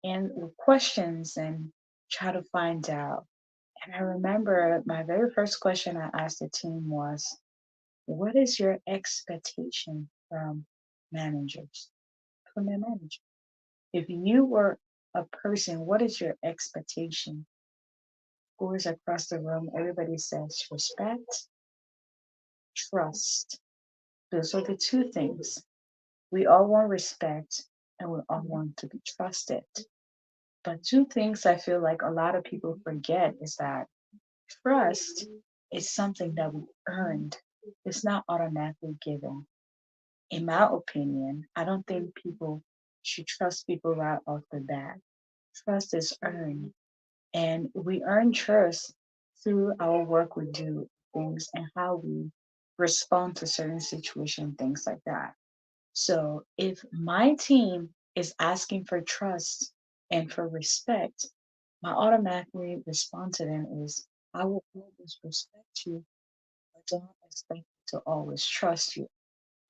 questions and try to find out. And I remember my very first question I asked the team was, what is your expectation from managers, from their manager? If you were a person, what is your expectation? Of course, across the room, everybody says respect, trust. Those are the two things. We all want respect and we all want to be trusted. But two things I feel like a lot of people forget is that trust is something that we earned. It's not automatically given. In my opinion, I don't think people should trust people right off the bat. Trust is earned. And we earn trust through our work we do, things, and how we respond to certain situations, things like that. So if my team is asking for trust and for respect, my automatically response to them is, I will always respect you, but don't expect to always trust you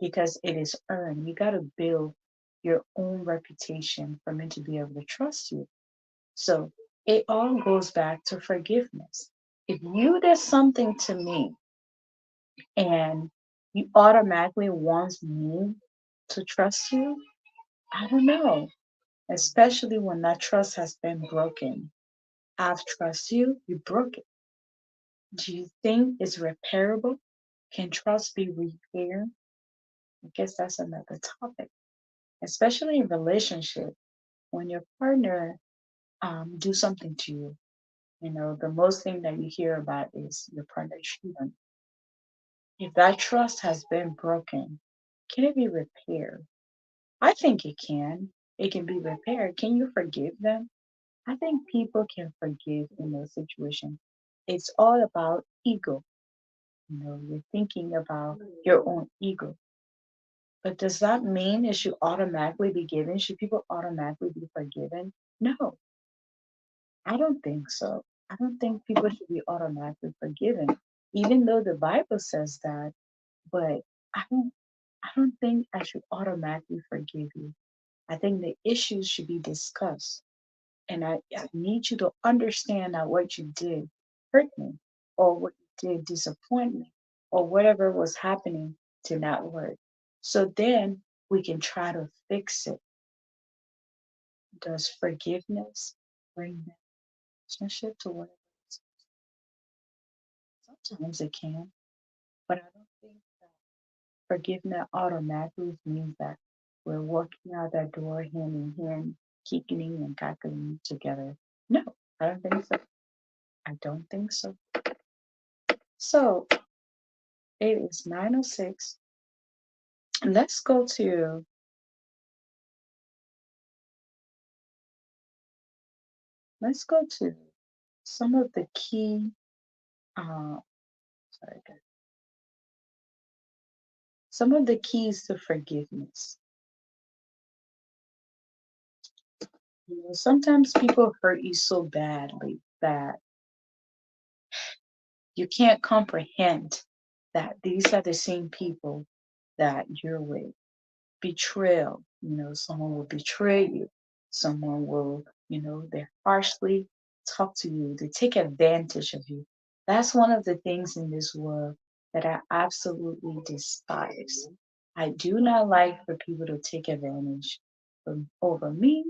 because it is earned. You got to build your own reputation for me to be able to trust you. So it all goes back to forgiveness. If you did something to me and you automatically want me to trust you, I don't know, especially when that trust has been broken. I've trusted you, you broke it. Do you think it's repairable? Can trust be repaired? I guess that's another topic, especially in relationship. When your partner do something to you, the most thing that you hear about is your partner cheating. If that trust has been broken, can it be repaired? I think it can. It can be repaired. Can you forgive them? I think people can forgive in those situations. It's all about ego. You're thinking about your own ego. But does that mean it should automatically be given? Should people automatically be forgiven? No, I don't think so. I don't think people should be automatically forgiven, even though the Bible says that. But I don't. I don't think I should automatically forgive you. I think the issues should be discussed. And I need you to understand that what you did hurt me, or what you did disappoint me, or whatever was happening did not work. So then we can try to fix it. Does forgiveness bring that relationship to whatever it's sometimes it can, but I don't think that forgiveness automatically means that we're walking out that door hand in hand, kicking and cackling together. No, I don't think so. I don't think so. So it is 9:06. Let's go to let's go to some of the key sorry guys, some of the keys to forgiveness. Sometimes people hurt you so badly that you can't comprehend that these are the same people that you're with. Betrayal, someone will betray you. Someone will, they harshly talk to you. They take advantage of you. That's one of the things in this world that I absolutely despise. I do not like for people to take advantage over me,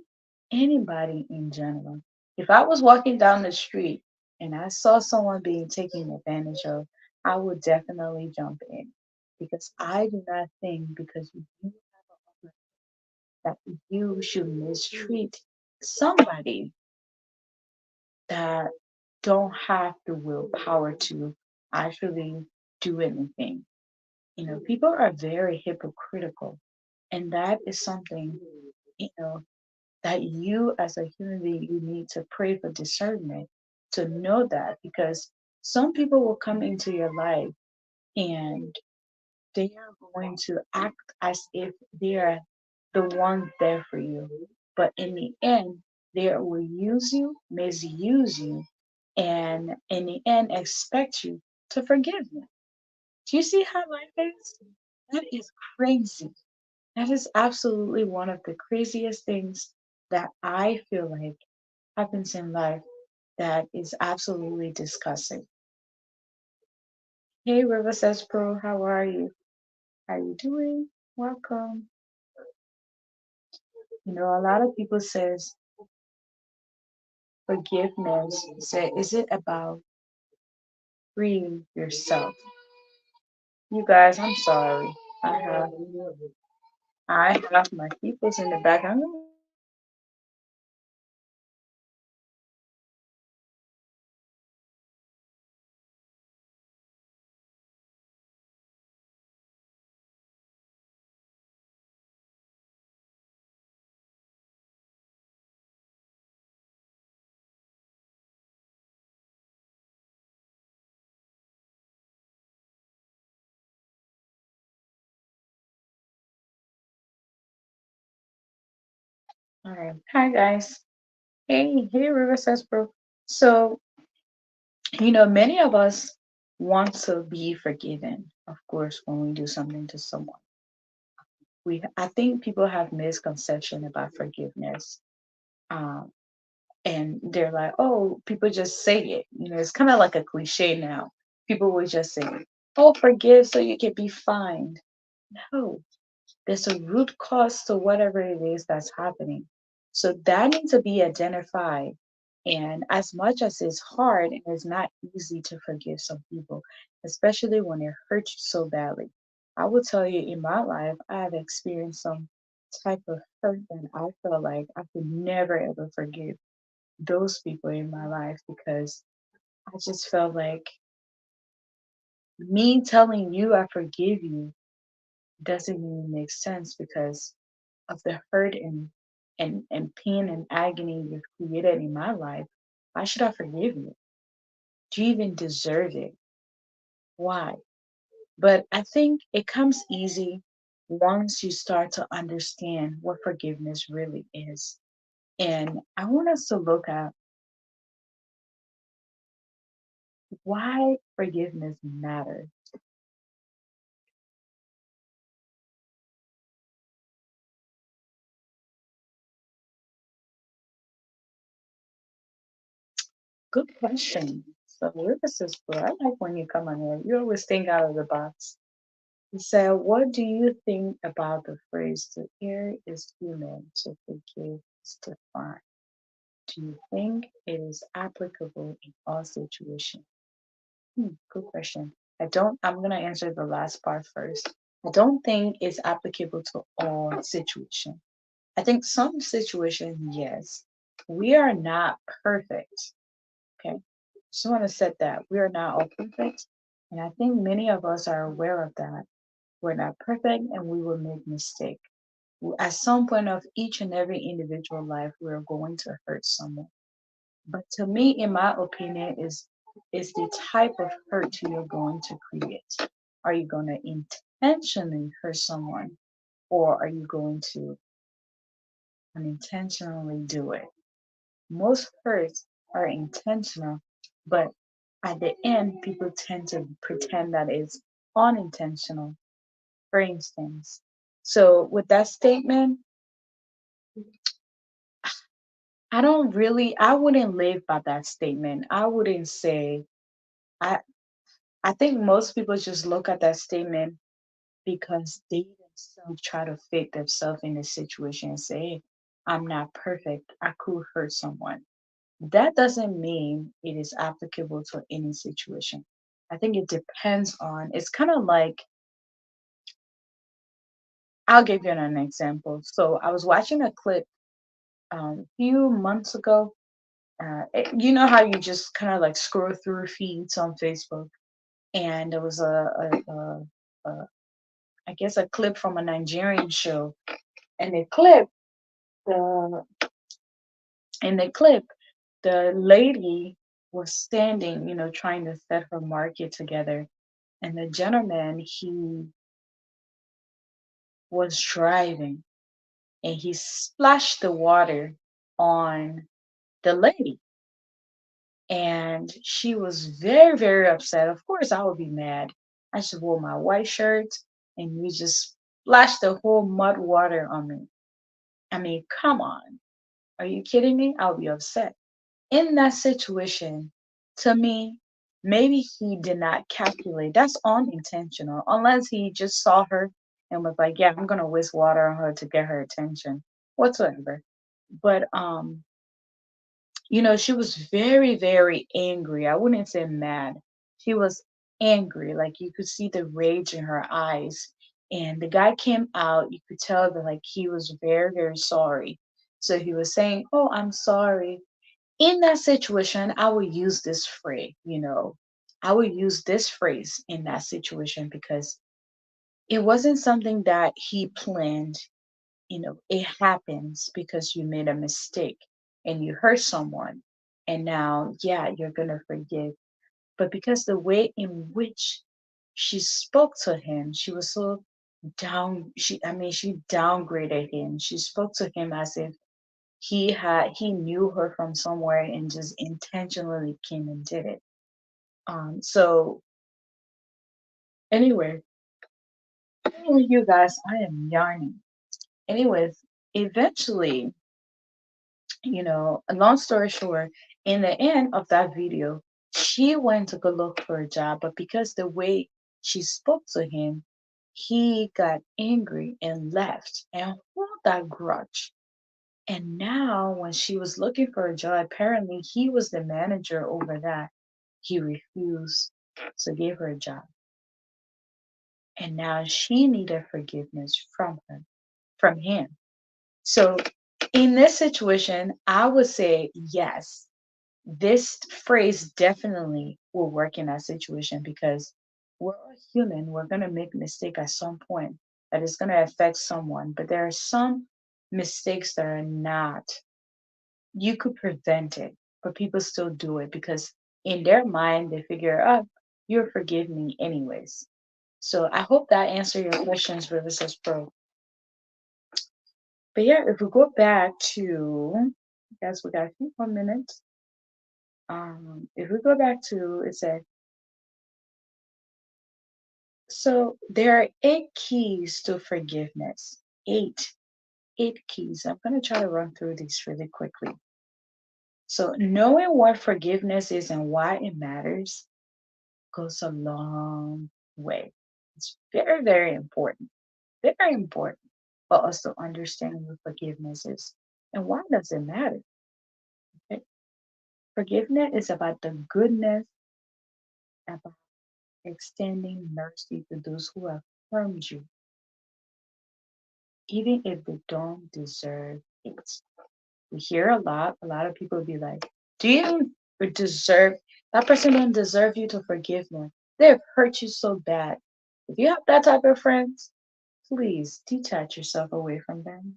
anybody in general. If I was walking down the street and I saw someone being taken advantage of, I would definitely jump in because I do not think because you have a right that you should mistreat somebody that don't have the willpower to actually do anything. People are very hypocritical, and that is something, you know, that you as a human being, you need to pray for discernment to know that because some people will come into your life and they are going to act as if they are the one there for you. But in the end, they will use you, misuse you, and in the end, expect you to forgive them. Do you see how life is? That is crazy. That is absolutely one of the craziest things that I feel like happens in life that is absolutely disgusting. Hey, River says Pro, how are you? How you doing? Welcome. A lot of people says forgiveness. Say, is it about freeing yourself? You guys, I'm sorry. I have I have my peoples in the back. All right. Hi, guys. Hey, River Bro. So, many of us want to be forgiven, of course, when we do something to someone. I think people have misconception about forgiveness. Um, and they're like, oh, people just say it. It's kind of like a cliche now. People will just say, oh, forgive so you can be fine. No, there's a root cause to whatever it is that's happening. So that needs to be identified. And as much as it's hard and it's not easy to forgive some people, especially when it hurts you so badly. I will tell you in my life, I have experienced some type of hurt that I feel like I could never ever forgive those people in my life because I just felt like me telling you I forgive you doesn't even make sense because of the hurt and pain and agony you've created in my life. Why should I forgive you? Do you even deserve it? Why? But I think it comes easy once you start to understand what forgiveness really is. And I want us to look at why forgiveness matters. Good question. So, Lucas is good. I like when you come on here. You always think out of the box. So, what do you think about the phrase "to err is human, to forgive is divine"? Do you think it is applicable in all situations? Good question. I'm gonna answer the last part first. I don't think it's applicable to all situations. I think some situations, yes. We are not perfect. Okay. Just want to set that we are not all perfect. And I think many of us are aware of that. We're not perfect and we will make mistakes. At some point of each and every individual life, we're going to hurt someone. But to me, in my opinion, is the type of hurt you're going to create. Are you going to intentionally hurt someone, or are you going to unintentionally do it? Most hurts are intentional, but at the end, people tend to pretend that it's unintentional, for instance. So, with that statement, I wouldn't live by that statement. I wouldn't say, I, I think most people just look at that statement because they themselves try to fit themselves in a situation and say, "Hey, I'm not perfect. I could hurt someone." That doesn't mean it is applicable to any situation. I think it depends on, it's kind of like, I'll give you an example. So I was watching a clip a few months ago. You know how you just kind of like scroll through feeds on Facebook, and there was a I guess a clip from a Nigerian show, and the in the clip the lady was standing, trying to set her market together, and the gentleman, he was driving and he splashed the water on the lady, and she was very, very upset. Of course I would be mad. I should wore my white shirt and you just splashed the whole mud water on me. I mean, come on, are you kidding me? I would be upset. In that situation, to me, maybe he did not calculate. That's unintentional, unless he just saw her and was like, "Yeah, I'm gonna waste water on her to get her attention," whatsoever. But she was very, very angry. I wouldn't say mad. She was angry. Like you could see the rage in her eyes. And the guy came out. You could tell that like he was very, very sorry. So he was saying, "Oh, I'm sorry." In that situation, I would use this phrase. I would use this phrase in that situation because it wasn't something that he planned. It happens because you made a mistake and you hurt someone. And now, yeah, you're going to forgive. But because the way in which she spoke to him, she was so I mean, she downgraded him. She spoke to him as if he knew her from somewhere and just intentionally came and did it. So anyway, you guys, I am yarning. Anyways, eventually, a long story short, in the end of that video, she went to go look for a job, but because the way she spoke to him, he got angry and left and held that grudge. And now, when she was looking for a job, apparently he was the manager over that. He refused to give her a job. And now she needed forgiveness from him. So in this situation, I would say yes. This phrase definitely will work in that situation because we're all human. We're going to make mistake at some point that is going to affect someone. But there are some mistakes that are not, you could prevent it, but people still do it because in their mind, they figure, oh, you'll forgive me anyways. So I hope that answered your questions, River Pro. But yeah, if we go back to, I guess we got a few more minutes. If we go back to, it said, so there are 8 keys to forgiveness. Eight keys. I'm going to try to run through these really quickly. So knowing what forgiveness is and why it matters goes a long way. It's very, very important. Very important for us to understand what forgiveness is and why does it matter. Okay? Forgiveness is about the goodness, about extending mercy to those who have harmed you, even if they don't deserve it. We hear a lot of people be like, do you deserve, that person don't deserve you to forgive them. They've hurt you so bad. If you have that type of friends, please detach yourself away from them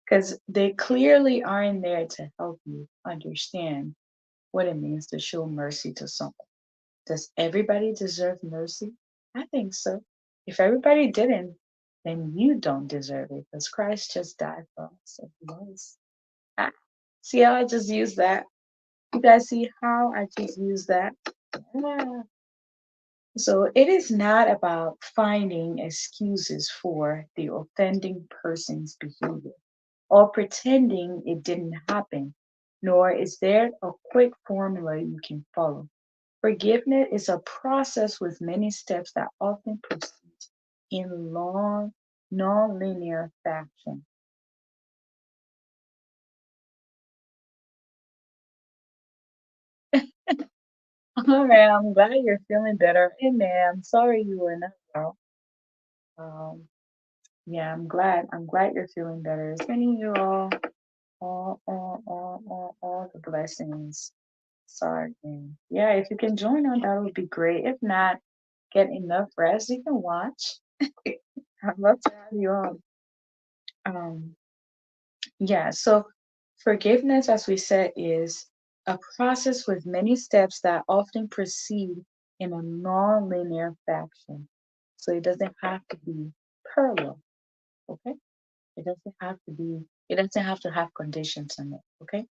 because they clearly aren't there to help you understand what it means to show mercy to someone. Does everybody deserve mercy? I think so. If everybody didn't, then you don't deserve it because Christ just died for us. So he knows. Ah, see how I just used that? You guys see how I just used that? Yeah. So it is not about finding excuses for the offending person's behavior or pretending it didn't happen, nor is there a quick formula you can follow. Forgiveness is a process with many steps that often proceeds in long, non-linear fashion. All right, I'm glad you're feeling better. Hey, man, I'm sorry you were not well. Um, yeah, I'm glad. I'm glad you're feeling better. Sending you all the blessings. Sorry. And yeah, if you can join on, that would be great. If not, get enough rest. You can watch. I'd love to have you on. Um, yeah, so forgiveness, as we said, is a process with many steps that often proceed in a non-linear fashion. So it doesn't have to be parallel, okay? It doesn't have to have conditions in it, okay?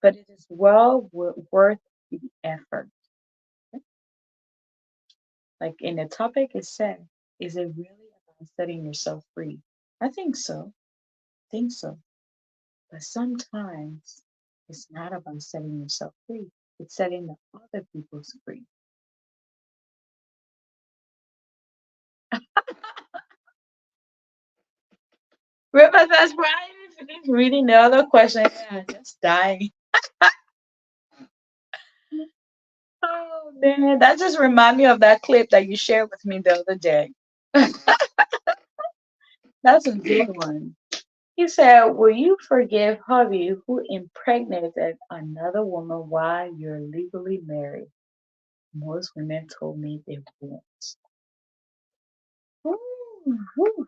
But it is worth the effort. Okay? Like in the topic it said, is it really about setting yourself free? I think so. Think so. But sometimes it's not about setting yourself free. It's setting the other people's free. River says, Brian, finish reading the other question. Yeah, just dying. Oh man, that just remind me of that clip that you shared with me the other day. That's a good one. He said, will you forgive hubby who impregnated another woman while you're legally married? Most women told me they won't. Ooh, ooh,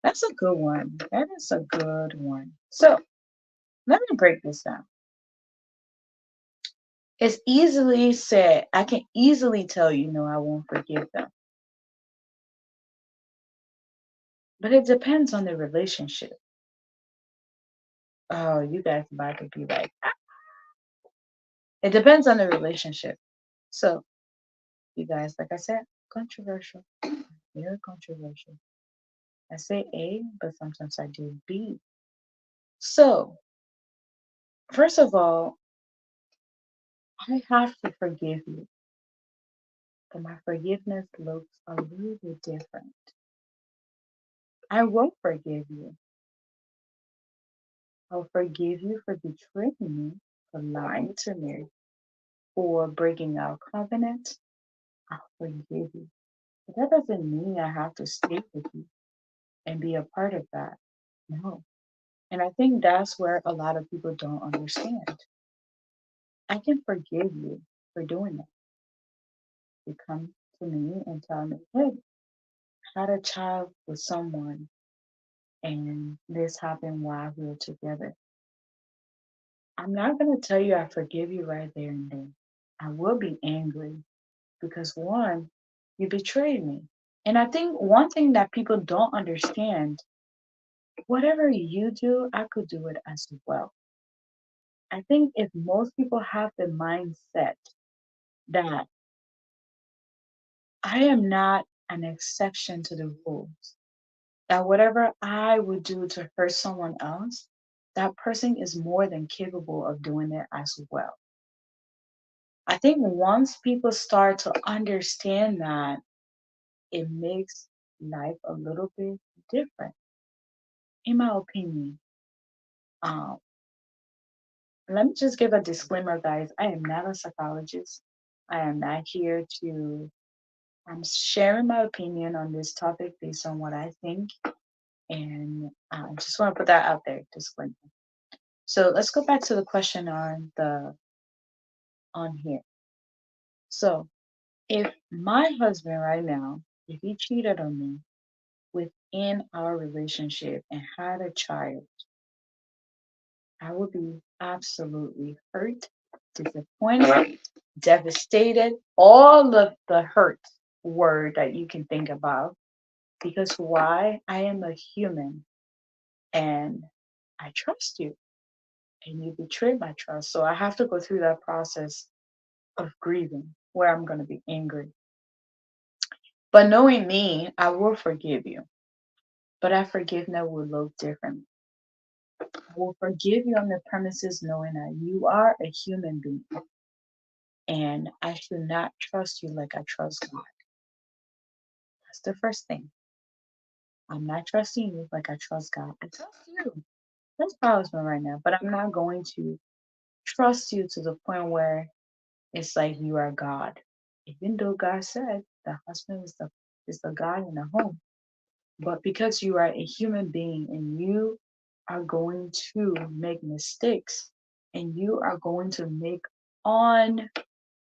that's a good one. That is a good one. So let me break this down. It's easily said, I can easily tell you, no, I won't forgive them. But it depends on the relationship. Oh, you guys about to be like, "Ah." It depends on the relationship. So, you guys, like I said, controversial, very controversial. I say A, but sometimes I do B. So, first of all, I have to forgive you, but my forgiveness looks a little bit different. I will forgive you. I'll forgive you for betraying me, for lying to me, for breaking our covenant. I'll forgive you. But that doesn't mean I have to stay with you and be a part of that. No. And I think that's where a lot of people don't understand. I can forgive you for doing that. You come to me and tell me, hey, I had a child with someone and this happened while we were together. I'm not going to tell you I forgive you right there and then. I will be angry because one, you betrayed me. And I think one thing that people don't understand, whatever you do, I could do it as well. I think if most people have the mindset that I am not an exception to the rules, that whatever I would do to hurt someone else, that person is more than capable of doing it as well. I think once people start to understand that, it makes life a little bit different, in my opinion. Um, Let me just give a disclaimer, guys. I am not a psychologist. I am not here to, I'm sharing my opinion on this topic based on what I think. And I just want to put that out there, disclaimer. So let's go back to the question on here. So if my husband right now, if he cheated on me within our relationship and had a child, I would be absolutely hurt, disappointed, devastated, all of the hurt word that you can think about. Because why? I am a human and I trust you and you betrayed my trust. So I have to go through that process of grieving where I'm going to be angry. But knowing me, I will forgive you. But that forgiveness will look different. I will forgive you on the premises knowing that you are a human being and I should not trust you like I trust God. That's the first thing. I'm not trusting you like I trust God. I trust you. That's my husband right now, but I'm not going to trust you to the point where it's like you are God. Even though God said the husband is the God in the home. But because you are a human being and you are going to make mistakes and you are going to make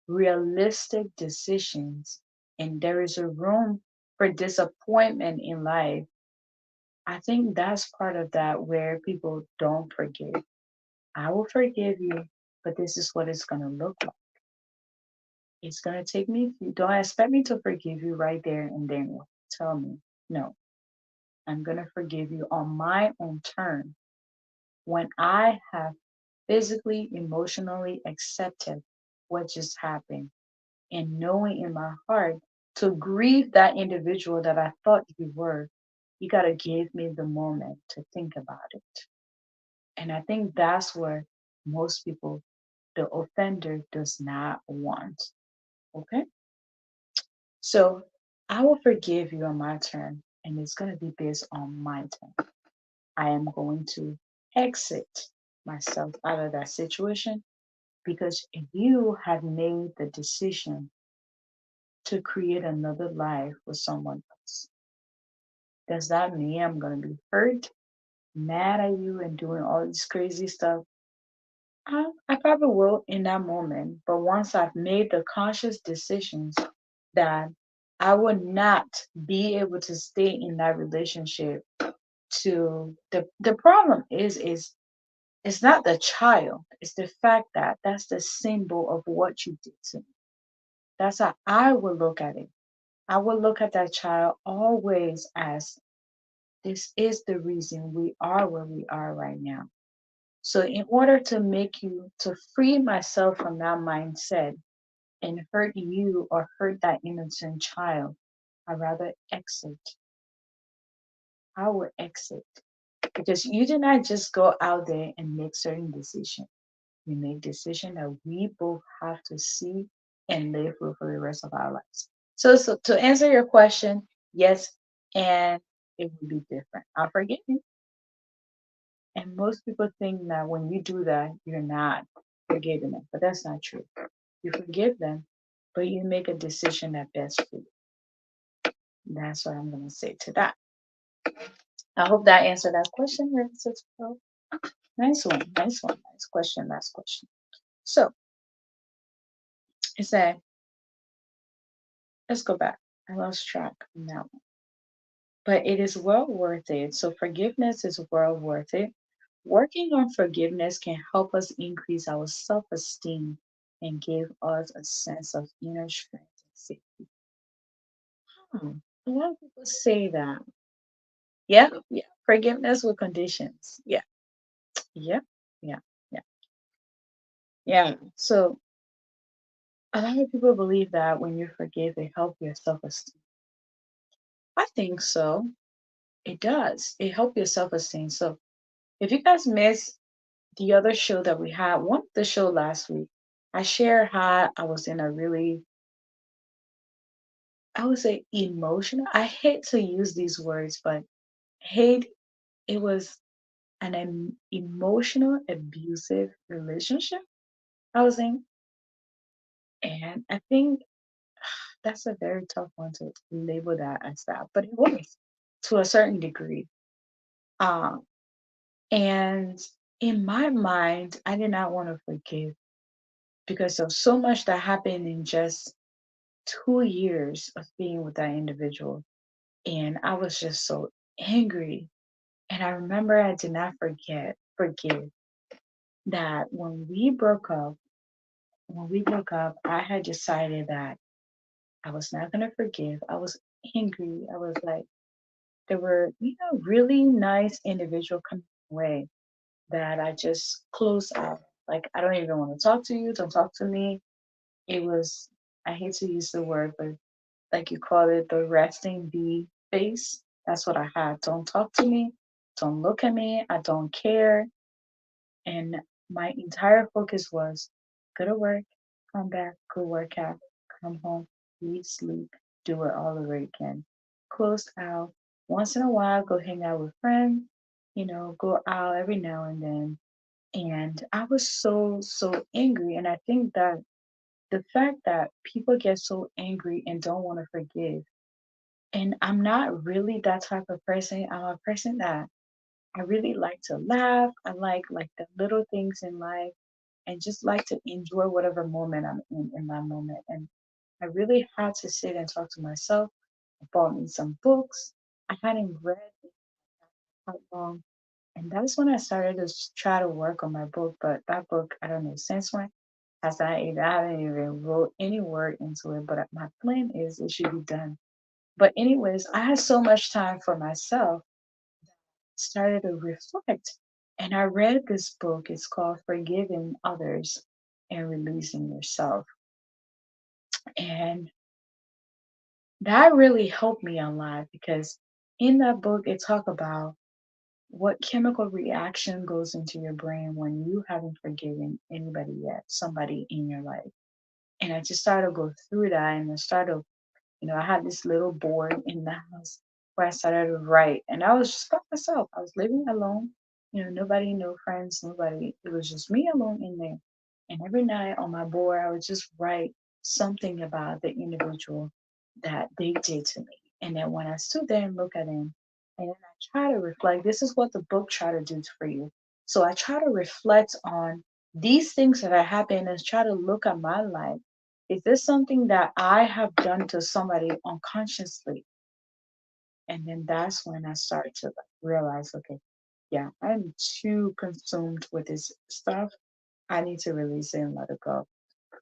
unrealistic decisions, and there is a room for disappointment in life, I think that's part of that where people don't forgive. I will forgive you, but this is what it's going to look like. It's going to take me, you don't expect me to forgive you right there and then tell me, no, I'm going to forgive you on my own terms when I have physically, emotionally accepted what just happened and knowing in my heart to grieve that individual that I thought you were, you got to give me the moment to think about it. And I think that's where most people, the offender does not want. Okay? So I will forgive you on my turn, and it's going to be based on my turn. I am going to exit myself out of that situation because you have made the decision to create another life with someone else. Does that mean I'm going to be hurt, mad at you, and doing all this crazy stuff? I probably will in that moment. But once I've made the conscious decisions that I would not be able to stay in that relationship to the problem is it's not the child, it's the fact that that's the symbol of what you did to me. That's how I would look at it. I would look at that child always as This is the reason we are where we are right now. So, in order to free myself from that mindset and hurt you or hurt that innocent child, I'd rather exit. I would exit because you did not just go out there and make certain decisions. You make decisions that we both have to see and live with for the rest of our lives. So to answer your question, yes, and it will be different. I forgive you. And most people think that when you do that, you're not forgiving them, but that's not true. You forgive them, but you make a decision that best for you. That's what I'm going to say to that. I hope that answered that question, Sister Pearl. Nice one, nice one, nice question, last question. So it said, let's go back. I lost track now. But it is well worth it. So forgiveness is well worth it. Working on forgiveness can help us increase our self-esteem and give us a sense of inner strength and safety. Hmm. A lot of people say that. Yeah, yeah. Forgiveness with conditions. Yeah, yeah, yeah, yeah, yeah. So a lot of people believe that when you forgive, it helps your self-esteem. I think so. It does. It helps your self-esteem. So if you guys missed the other show that we had, one of the show last week, I shared how I was in a really, I would say emotional. I hate to use these words, but hate, it was an emotional abusive relationship I was in. And I think that's a very tough one to label that as that, but it was to a certain degree. Um, and in my mind, I did not want to forgive because of so much that happened in just 2 years of being with that individual. And I was just so angry. And I remember I did not forgive that when we broke up, I had decided that I was not gonna forgive. I was angry. I was like, there were, really nice individual coming away that I just closed out. Like, I don't even want to talk to you. Don't talk to me. It was, I hate to use the word, but like you call it, the resting bee face. That's what I had. Don't talk to me. Don't look at me. I don't care. And my entire focus was go to work, come back, go work out, come home, eat, sleep, do it all over again. Closed out. Once in a while, go hang out with friends, go out every now and then. And I was so, so angry. And I think that the fact that people get so angry and don't want to forgive, and I'm not really that type of person. I'm a person that I really like to laugh. I like the little things in life and just like to enjoy whatever moment I'm in that moment. And I really had to sit and talk to myself. I bought me some books. I hadn't read in how long. And that's when I started to try to work on my book. But that book, I don't know since when, I haven't even wrote any word into it. But my plan is it should be done. But anyways, I had so much time for myself, started to reflect. And I read this book. It's called Forgiving Others and Releasing Yourself. And that really helped me a lot because in that book it talked about what chemical reaction goes into your brain when you haven't forgiven anybody yet, somebody in your life. And I just started to go through that and I started, I had this little board in the house where I started to write, and I was just by myself. I was living alone, nobody, no friends, nobody. It was just me alone in there. And every night on my board, I would just write something about the individual that they did to me. And then when I stood there and look at him, and then I try to reflect, this is what the book try to do for you. So I try to reflect on these things that have happened and try to look at my life. Is this something that I have done to somebody unconsciously? And then that's when I start to like realize, okay, yeah, I'm too consumed with this stuff. I need to release it and let it go.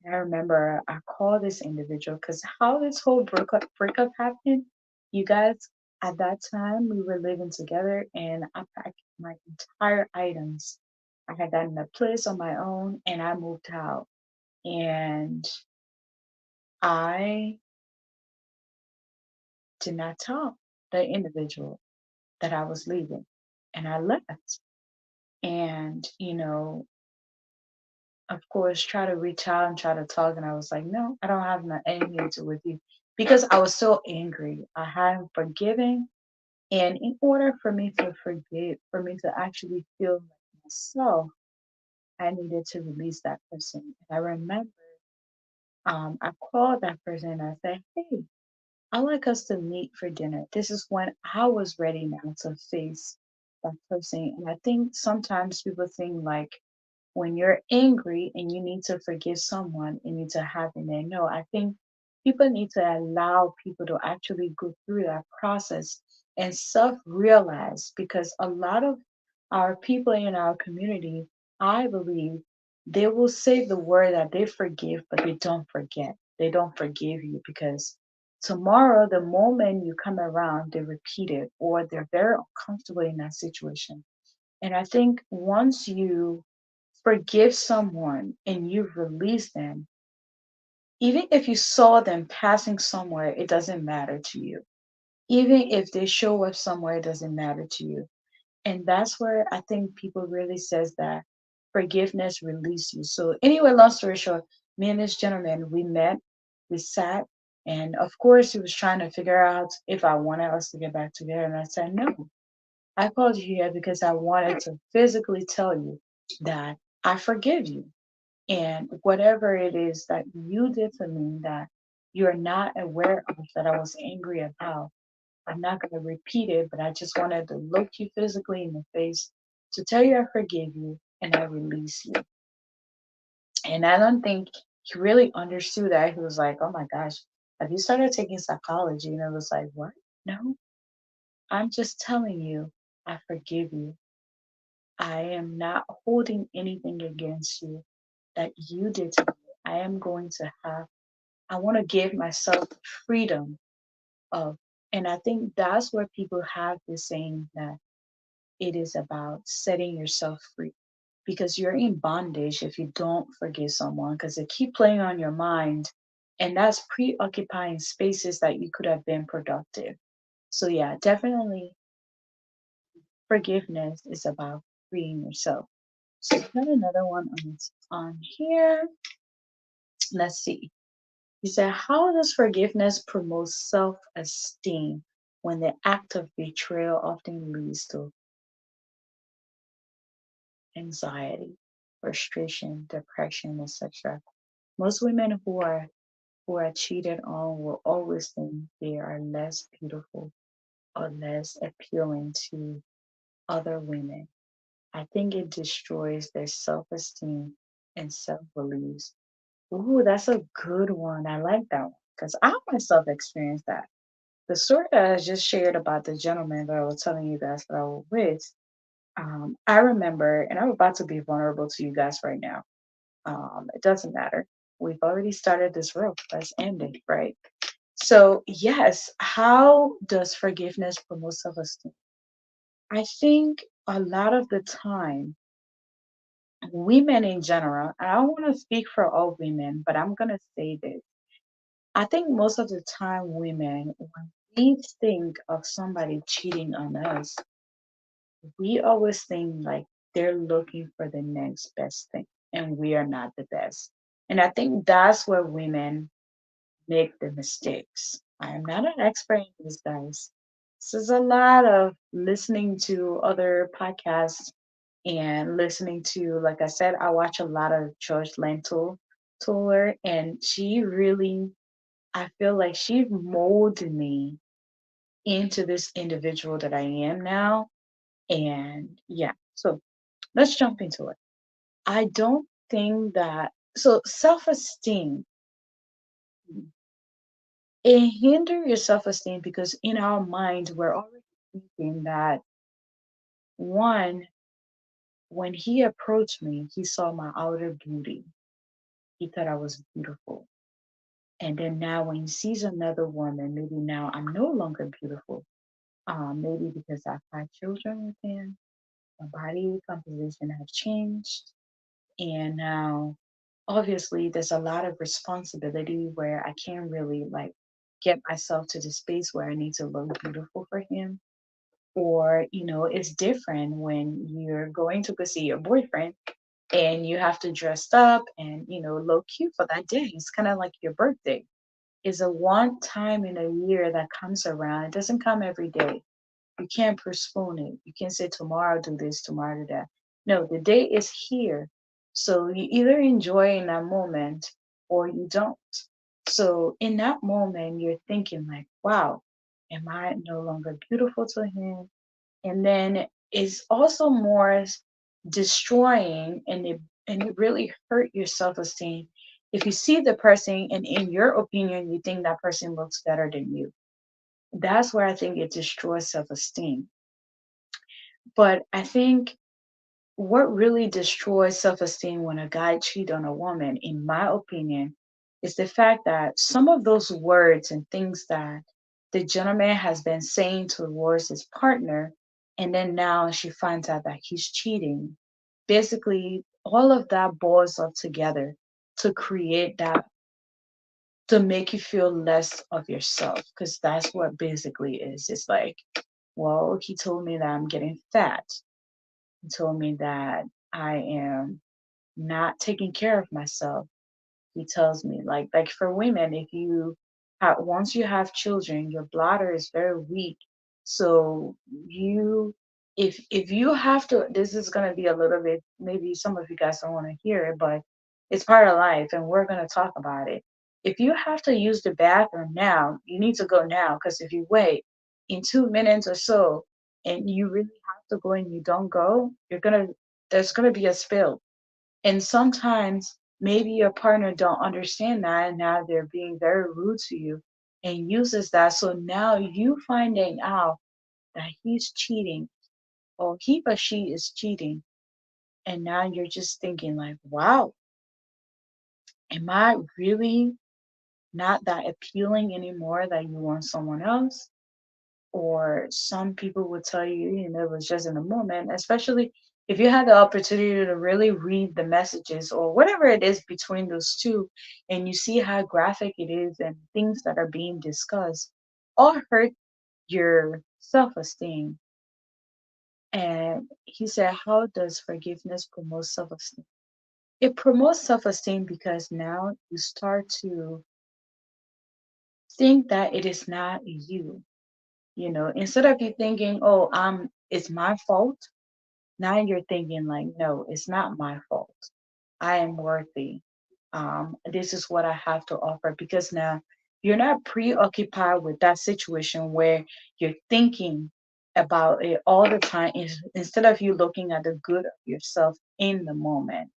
And I remember I called this individual because how this whole breakup happened, you guys. At that time, we were living together, and I packed my entire items. I had gotten a place on my own, and I moved out. And I did not tell the individual that I was leaving, and I left. And, of course, try to reach out and try to talk. And I was like, no, I don't have anything to do with you because I was so angry. I hadn't forgiven. And in order for me to forgive, for me to actually feel like myself, I needed to release that person. And I remember I called that person and I said, hey, I'd like us to meet for dinner. This is when I was ready now to face that person. And I think sometimes people think like when you're angry and you need to forgive someone, you need to have it there. No, I think people need to allow people to actually go through that process and self realize because a lot of our people in our community, I believe, they will say the word that they forgive, but they don't forget. They don't forgive you because tomorrow, the moment you come around, they repeat it or they're very uncomfortable in that situation. And I think once you forgive someone and you release them, even if you saw them passing somewhere, it doesn't matter to you. Even if they show up somewhere, it doesn't matter to you. And that's where I think people really says that forgiveness release you. So anyway, long story short, me and this gentleman, we met, we sat, and of course he was trying to figure out if I wanted us to get back together. And I said, no, I called you here because I wanted to physically tell you that I forgive you. And whatever it is that you did to me that you're not aware of that I was angry about, I'm not going to repeat it, but I just wanted to look you physically in the face to tell you I forgive you and I release you. And I don't think he really understood that. He was like, oh my gosh, have you started taking psychology? And I was like, what? No, I'm just telling you, I forgive you. I am not holding anything against you that you did to me. I am going to have, I want to give myself freedom of, and I think that's where people have this saying that it is about setting yourself free because you're in bondage if you don't forgive someone because they keep playing on your mind and that's preoccupying spaces that you could have been productive. So yeah, definitely forgiveness is about freeing yourself. So I've got another one on here. Let's see. He said, how does forgiveness promote self esteem when the act of betrayal often leads to anxiety, frustration, depression, etc.? Most women who are cheated on will always think they are less beautiful or less appealing to other women. I think it destroys their self esteem and self beliefs. Ooh, that's a good one. I like that one because I myself experienced that. The story that I just shared about the gentleman that I was telling you guys that I was with, I remember, and I'm about to be vulnerable to you guys right now. It doesn't matter. We've already started this road. Let's end it, right? So, yes, how does forgiveness promote self esteem? I think a lot of the time, women in general, I don't want to speak for all women, but I'm going to say this. I think most of the time, women, when we think of somebody cheating on us, we always think like they're looking for the next best thing, and we are not the best. And I think that's where women make the mistakes. I am not an expert in this, guys. This is a lot of listening to other podcasts and listening to, like I said, I watch a lot of George Lentil Tour, and she really, I feel like she molded me into this individual that I am now. And yeah, so let's jump into it. I don't think that, so self esteem, it hinder your self esteem because in our mind, we're already thinking that one, when he approached me, he saw my outer beauty. He thought I was beautiful. And then now when he sees another woman, maybe now I'm no longer beautiful. Maybe because I've had children with him, my body composition have changed, and now obviously there's a lot of responsibility where I can't really like get myself to the space where I need to look beautiful for him. Or, it's different when you're going to go see your boyfriend and you have to dress up and, look cute for that day. It's kind of like your birthday. Is a one time in a year that comes around. It doesn't come every day. You can't postpone it. You can't say tomorrow I'll do this, tomorrow do that. No, the day is here. So you either enjoy in that moment or you don't. So in that moment, you're thinking like, wow, am I no longer beautiful to him? And then it's also more destroying, and it really hurt your self-esteem if you see the person and in your opinion you think that person looks better than you. That's where I think it destroys self-esteem. But I think what really destroys self-esteem when a guy cheats on a woman, in my opinion, is the fact that some of those words and things that the gentleman has been saying towards his partner, and then now she finds out that he's cheating. Basically, all of that boils up together to create that, to make you feel less of yourself, because that's what basically is. It's like, well, he told me that I'm getting fat. He told me that I am not taking care of myself. He tells me like for women, if you have once you have children, your bladder is very weak. So you if you have to, this is going to be a little bit, maybe some of you guys don't want to hear it, but it's part of life and we're going to talk about it. If you have to use the bathroom now, you need to go now, because if you wait in 2 minutes or so and you really have to go and you don't go, there's gonna be a spill. And sometimes maybe your partner don't understand that, and now they're being very rude to you and uses that. So now you finding out that he's cheating or he or she is cheating. And now you're just thinking like, wow, am I really not that appealing anymore that you want someone else? Or some people would tell you, it was just in a moment, especially if you had the opportunity to really read the messages or whatever it is between those two, and you see how graphic it is and things that are being discussed, all hurt your self-esteem. And he said, how does forgiveness promote self-esteem? It promotes self-esteem because now you start to think that it is not you. Instead of you thinking, oh, it's my fault. Now you're thinking like, no, it's not my fault. I am worthy. This is what I have to offer, because now you're not preoccupied with that situation where you're thinking about it all the time, instead of you looking at the good of yourself in the moment.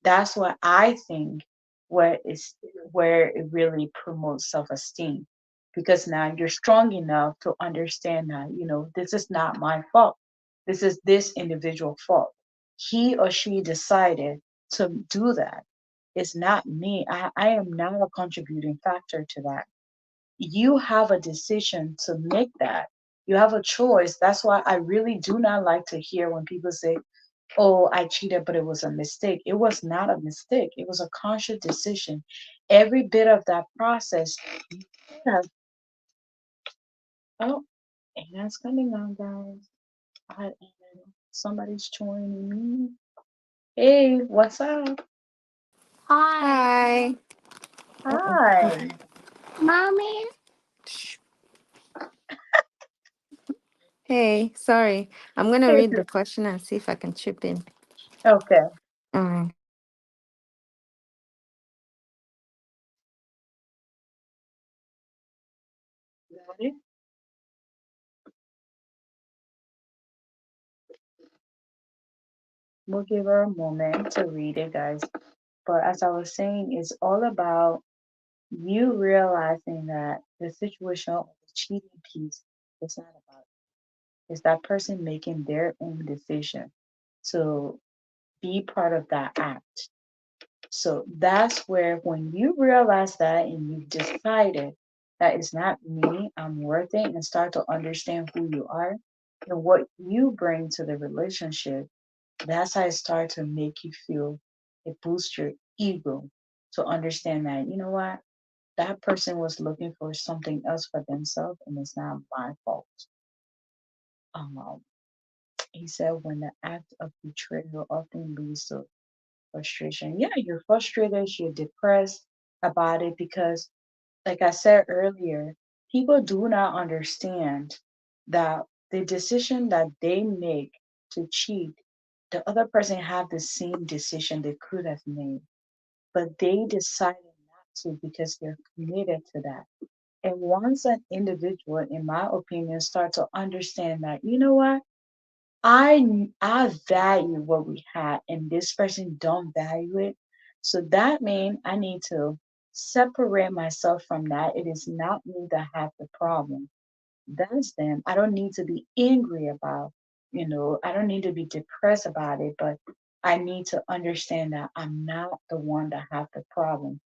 That's what I think, where it really promotes self-esteem, because now you're strong enough to understand that, this is not my fault. This is this individual fault. He or she decided to do that. It's not me. I am not a contributing factor to that. You have a decision to make that. You have a choice. That's why I really do not like to hear when people say, oh, I cheated, but it was a mistake. It was not a mistake. It was a conscious decision. Every bit of that process, you could have, oh, and that's coming on, guys. Somebody's joining me. Hey, what's up? Hi. Hi. Uh-oh. Hi. Mommy. Hey, sorry. I'm gonna Hey, read the question and see if I can chip in. okay. Uh, Got it. We'll give her a moment to read it, guys. But as I was saying, it's all about you realizing that the situation of the cheating piece is not about it. It's that person making their own decision to be part of that act. So that's where, when you realize that and you've decided that it's not me, I'm worth it, and start to understand who you are and what you bring to the relationship, that's how it start to make you feel, it boosts your ego to understand that, you know what, that person was looking for something else for themselves and it's not my fault. Um, he said when the act of betrayal often leads to frustration. Yeah, you're frustrated, you're depressed about it because, like I said earlier, people do not understand that the decision that they make to cheat, the other person have the same decision they could have made, but they decided not to because they're committed to that. And once an individual, in my opinion, start to understand that, you know what, I value what we had, and this person don't value it. So that means I need to separate myself from that. It is not me that have the problem. That's them. I don't need to be angry about, I don't need to be depressed about it, but I need to understand that I'm not the one that have the problem.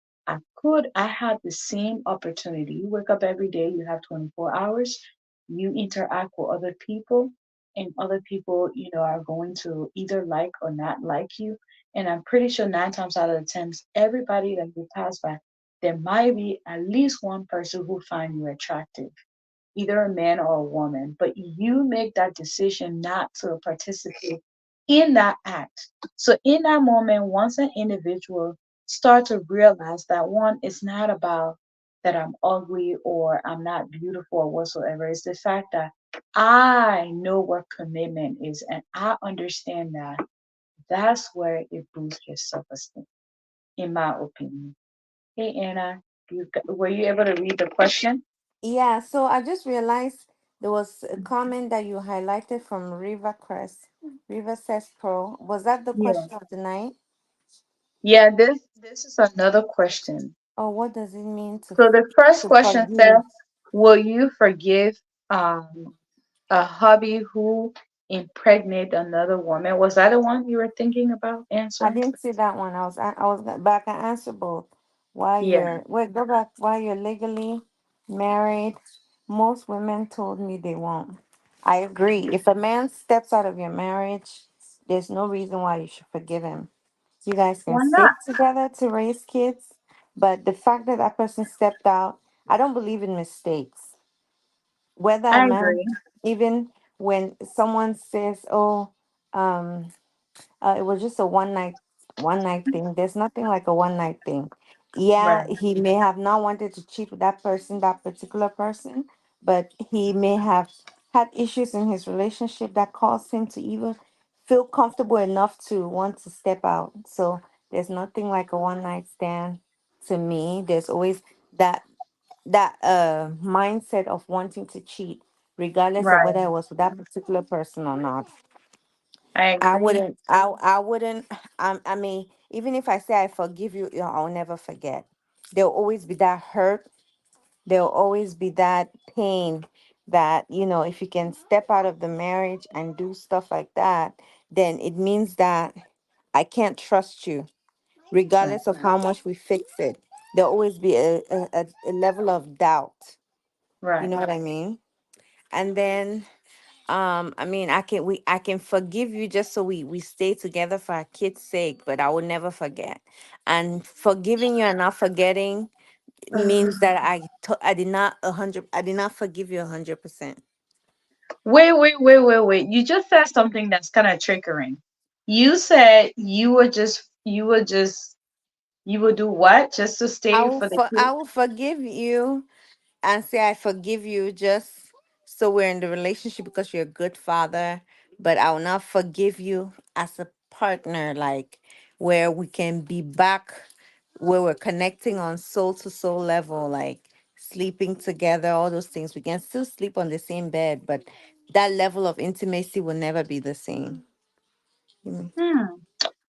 I had the same opportunity. You wake up every day, you have 24 hours, you interact with other people, and other people, are going to either like or not like you. And I'm pretty sure 9 times out of the 10, everybody that you pass by, there might be at least one person who find you attractive, either a man or a woman, but you make that decision not to participate in that act. So in that moment, once an individual start to realize that one, it's not about that I'm ugly or I'm not beautiful or whatsoever. It's the fact that I know what commitment is and I understand that, that's where it boosts your self-esteem, in my opinion. Hey Anna, were you able to read the question? Yeah, so I just realized there was a comment that you highlighted from River Crest. River says Pro. Was that the Yeah. question of the night? Yeah, this is another question. Or what does it mean So the first to question says, forgive? will you forgive a hubby who impregnate another woman? Was that the one you were thinking about I answering? didn't see that one. But I can answer both. While Yeah. you're wait, go back. While you're legally married, most women told me they won't. I agree. If a man steps out of your marriage, there's no reason why you should forgive him. You guys can Why not? stay together to raise kids, but the fact that that person stepped out, I don't believe in mistakes. Whether a I man, agree. even when someone says, "Oh," um, it was just a one night thing. There's nothing like a one night thing. Yeah, Right. he may have not wanted to cheat with that person, that particular person, but he may have had issues in his relationship that caused him to even feel comfortable enough to want to step out. So there's nothing like a one night stand to me. There's always that mindset of wanting to cheat, regardless of whether Right. it was with that particular person or not. I I agree. wouldn't. I wouldn't. I mean, even if I say I forgive you, I'll never forget. There'll always be that hurt. There'll always be that pain. That if you can step out of the marriage and do stuff like that, then it means that I can't trust you, Right. regardless of how much we fix it. There'll always be a level of doubt. You Right. know what I mean? And then I mean, I can forgive you just so we stay together for our kids' sake, but I will never forget. And forgiving you and not forgetting means that I did not 100, I did not forgive you 100%. Wait, wait, wait, wait, wait. You just said something that's kind of triggering. You said you would do what just to stay for the I kids? will forgive you and say I forgive you just so we're in the relationship because you're a good father, but I will not forgive you as a partner, like where we can be back where we're connecting on soul to soul level, like sleeping together, all those things. We can still sleep on the same bed, but that level of intimacy will never be the same. Mm. Hmm.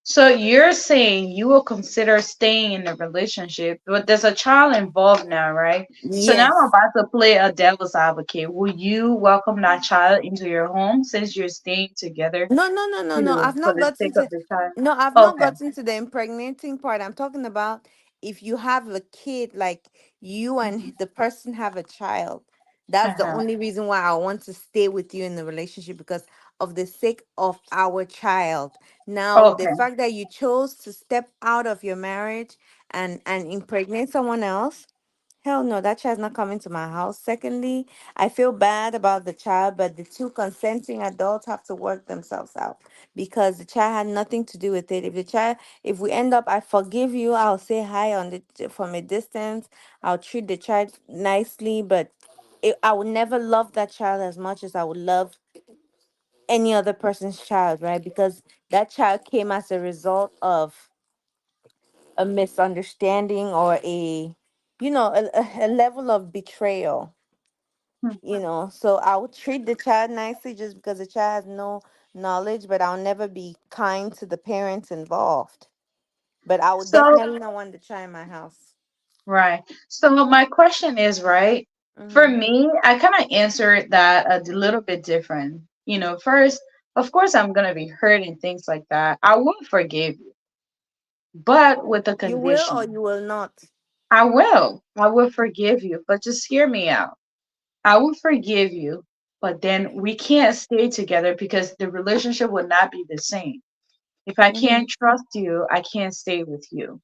So you're saying you will consider staying in a relationship, but there's a child involved now, right? So now I'm Yes. about to play a devil's advocate. Will you welcome that child into your home since you're staying together, No, no, no, no, no. I've for not the gotten sake of to the child? no, I've not Okay. gotten to the impregnating part. I'm talking about if you have a kid, like you and Mhm. the person have a child, that's the Uh-huh. only reason why I want to stay with you in the relationship, because of the sake of our child. Now, the Okay. fact that you chose to step out of your marriage and impregnate someone else, hell no, that child's not coming to my house. Secondly, I feel bad about the child, but the two consenting adults have to work themselves out, because the child had nothing to do with it. If we end up, I forgive you, I'll say hi from a distance. I'll treat the child nicely, but I would never love that child as much as I would love any other person's child, right? Because that child came as a result of a misunderstanding or a level of betrayal, Hmm. so I would treat the child nicely just because the child has no knowledge, but I'll never be kind to the parents involved. But I would So, definitely not want the child in my house. right. So my question is, right, for Mm-hmm. me, I kind of answered that a little bit different. First, of course, I'm gonna be hurt and things like that. I will forgive you, but with a You will or condition. you will not. I will. I will forgive you, but just hear me out. I will forgive you, but then we can't stay together because the relationship will not be the same. If I Mm-hmm. can't trust you, I can't stay with you.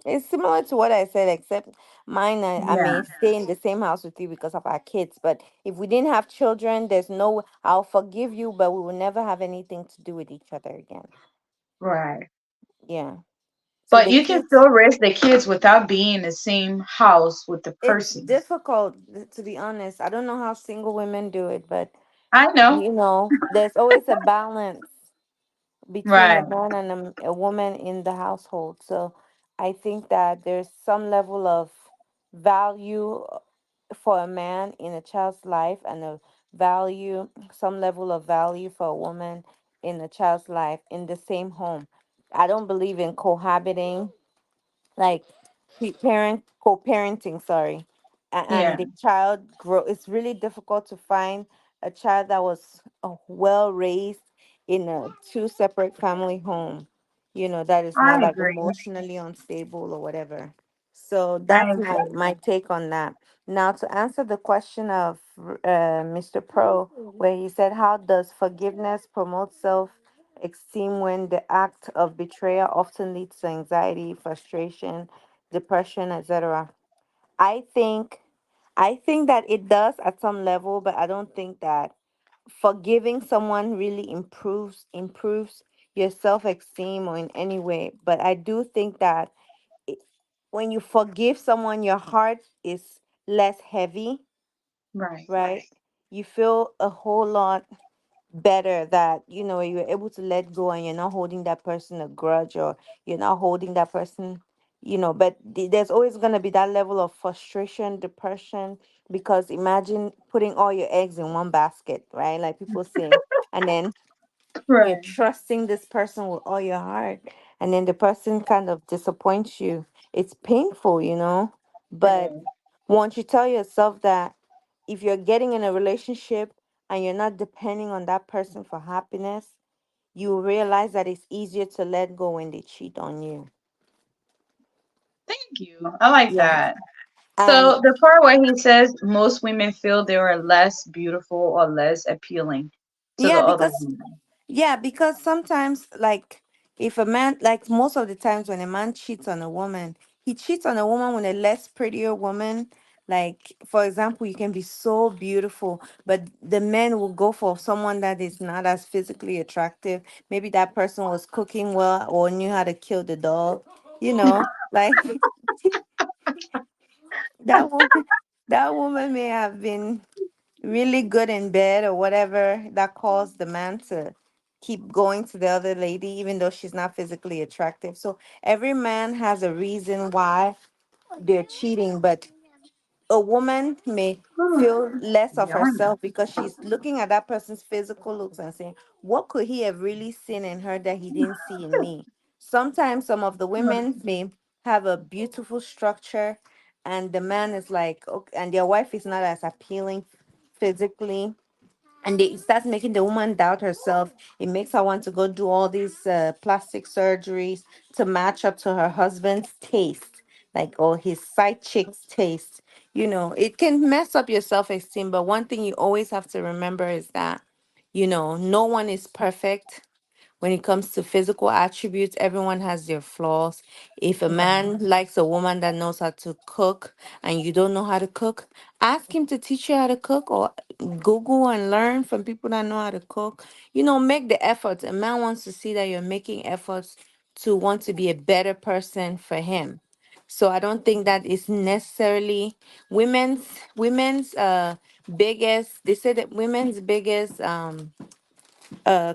It's similar to what I said, except mine, I Yeah, may stay in the same house with you because of our kids. But if we didn't have children, I'll forgive you, but we will never have anything to do with each other again. right. Yeah. So But the you can kids, still raise the kids without being in the same house with the it's person. difficult, to be honest. I don't know how single women do it, but I know. there's always a balance between a Right. man and a woman in the household. So I think that there's some level of value for a man in a child's life, and some level of value for a woman in a child's life in the same home. I don't believe in cohabiting, like co-parenting, sorry. And Yeah, the child grow, it's really difficult to find a child that was well raised in a two separate family home, that is not I like agree. emotionally unstable or whatever. So I that's agree. my take on that. Now, to answer the question of Mr. Pro, where he said, how does forgiveness promote self esteem when the act of betrayal often leads to anxiety, frustration, depression, etc.? I think I think that it does at some level, but I don't think that forgiving someone really improves your self-esteem or in any way. But I do think that it, when you forgive someone, your heart is less heavy, Right. right? You feel a whole lot better that you're able to let go, and you're not holding that person a grudge, or you're not holding that person, but there's always going to be that level of frustration, depression, because imagine putting all your eggs in one basket, right, like people say, and then you're Right. trusting this person with all your heart, and then the person kind of disappoints you. It's painful, It but is. once you tell yourself that if you're getting in a relationship and you're not depending on that person for happiness, you will realize that it's easier to let go when they cheat on you. Thank you. I like Yeah. that. And So the part where he says most women feel they are less beautiful or less appealing to the yeah, other because woman. sometimes, like, if a man, like most of the times when a man cheats on a woman, he cheats on a woman with a less prettier woman. Like, for example, you can be so beautiful, but the man will go for someone that is not as physically attractive. Maybe that person was cooking well or knew how to kill the dog, like that woman, that woman may have been really good in bed or whatever that caused the man to keep going to the other lady even though she's not physically attractive. So every man has a reason why they're cheating, but a woman may Whew, feel less of yawning. herself because she's looking at that person's physical looks and saying, what could he have really seen in her that he didn't see in me? Sometimes some of the women may have a beautiful structure, and the man is like, okay, and their wife is not as appealing physically, and it starts making the woman doubt herself. It makes her want to go do all these plastic surgeries to match up to her husband's taste. like, oh, his side chicks taste. It can mess up your self-esteem, but one thing you always have to remember is that, no one is perfect. When it comes to physical attributes, everyone has their flaws. If a Right. man likes a woman that knows how to cook and you don't know how to cook, ask him to teach you how to cook, or Google and learn from people that know how to cook. Make the efforts. A man wants to see that you're making efforts to want to be a better person for him. So I don't think that is necessarily women's biggest, they say that women's biggest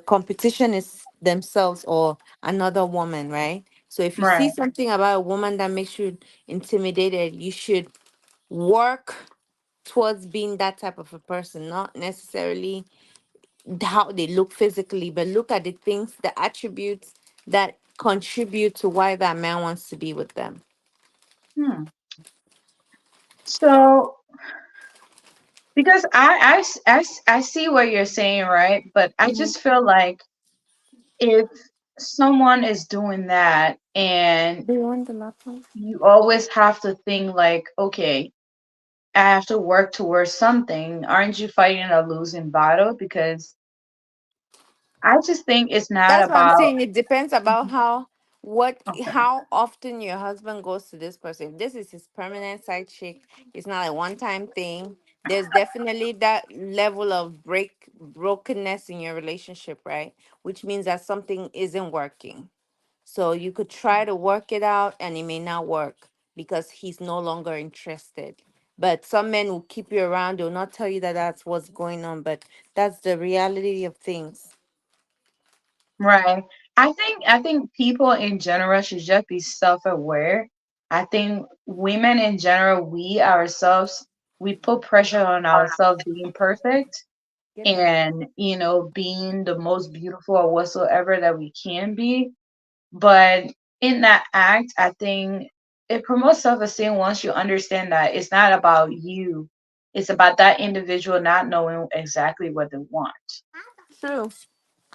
competition is themselves or another woman, right? So if you see Right. something about a woman that makes you intimidated, you should work towards being that type of a person, not necessarily how they look physically, but look at the things, the attributes that contribute to why that man wants to be with them. Hmm. So, because I see what you're saying, right? But I Hmm. just feel like if someone is doing that and Do you want the laptop? you always have to think like, okay, I have to work towards something, aren't you fighting a losing battle? Because I just think it's not That's what I'm about. saying. It depends about Okay. how often your husband goes to this person. If this is his permanent side chick, it's not a one-time thing. There's definitely that level of brokenness in your relationship, right? Which means that something isn't working. So you could try to work it out and it may not work because he's no longer interested. But some men will keep you around, they'll not tell you that that's what's going on, but that's the reality of things. Right. I think people in general should just be self-aware. I think women in general, we ourselves, we put pressure on ourselves being perfect Get that. and, being the most beautiful or whatsoever that we can be. But in that act, I think it promotes self-esteem once you understand that it's not about you. It's about that individual not knowing exactly what they want. True.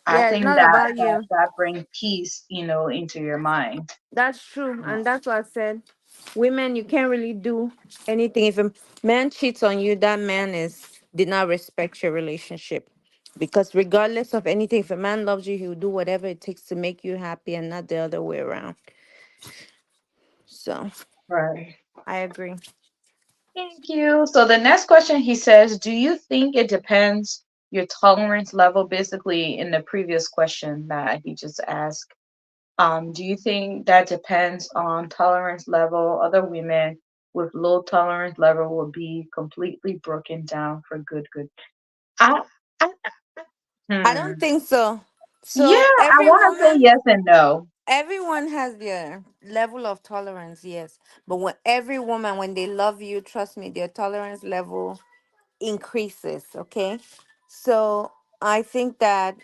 I Yeah, it's think not that about that you. that brings peace, into your mind. That's true. And that's what I said. Women, you can't really do anything. If a man cheats on you, that man did not respect your relationship. Because regardless of anything, if a man loves you, he'll do whatever it takes to make you happy and not the other way around. So Right. I agree. Thank you. So the next question he says, do you think it depends your tolerance level? Basically, in the previous question that he just asked, do you think that depends on tolerance level? Other women with low tolerance level will be completely broken down for good. I, I, I don't hmm. think so. Yeah, So I want to say yes and no. everyone has their level of tolerance, yes. But when every woman, when they love you, trust me, their tolerance level increases. Okay. So I think that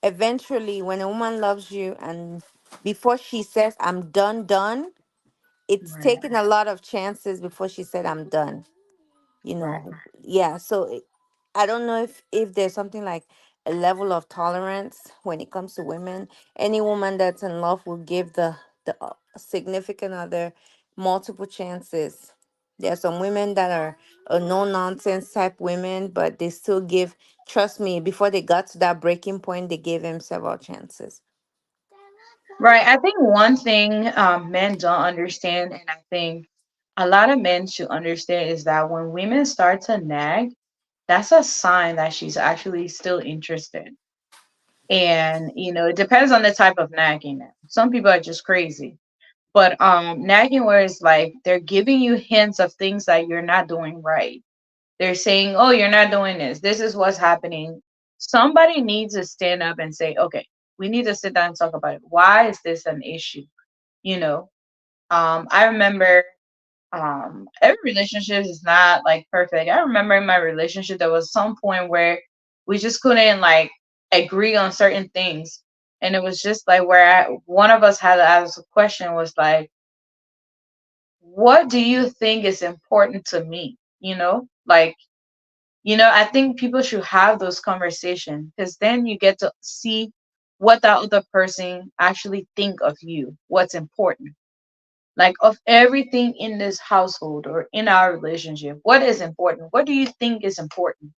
eventually when a woman loves you and before she says I'm done, it's Right, taken a lot of chances before she said I'm done. you right. know yeah, so I don't know if there's something like a level of tolerance when it comes to women. Any woman that's in love will give the significant other multiple chances. There are some women that are no nonsense type women, but they still give, trust me, before they got to that breaking point they gave him several chances. Right. I think one thing men don't understand, and I think a lot of men should understand, is that when women start to nag, that's a sign that she's actually still interested. And it depends on the type of nagging. Some people are just crazy, but nagging where it's like they're giving you hints of things that you're not doing right. They're saying, "Oh, you're not doing this. This is what's happening." Somebody needs to stand up and say, "Okay, we need to sit down and talk about it. Why is this an issue?" You know, I remember every relationship is not like perfect. I remember in my relationship there was some point where we just couldn't like agree on certain things. And it was just like where one of us had to ask a question was like, what do you think is important to me? Like, I think people should have those conversations because then you get to see what that other person actually think of you, what's important. Like, of everything in this household or in our relationship, what is important? What do you think is important?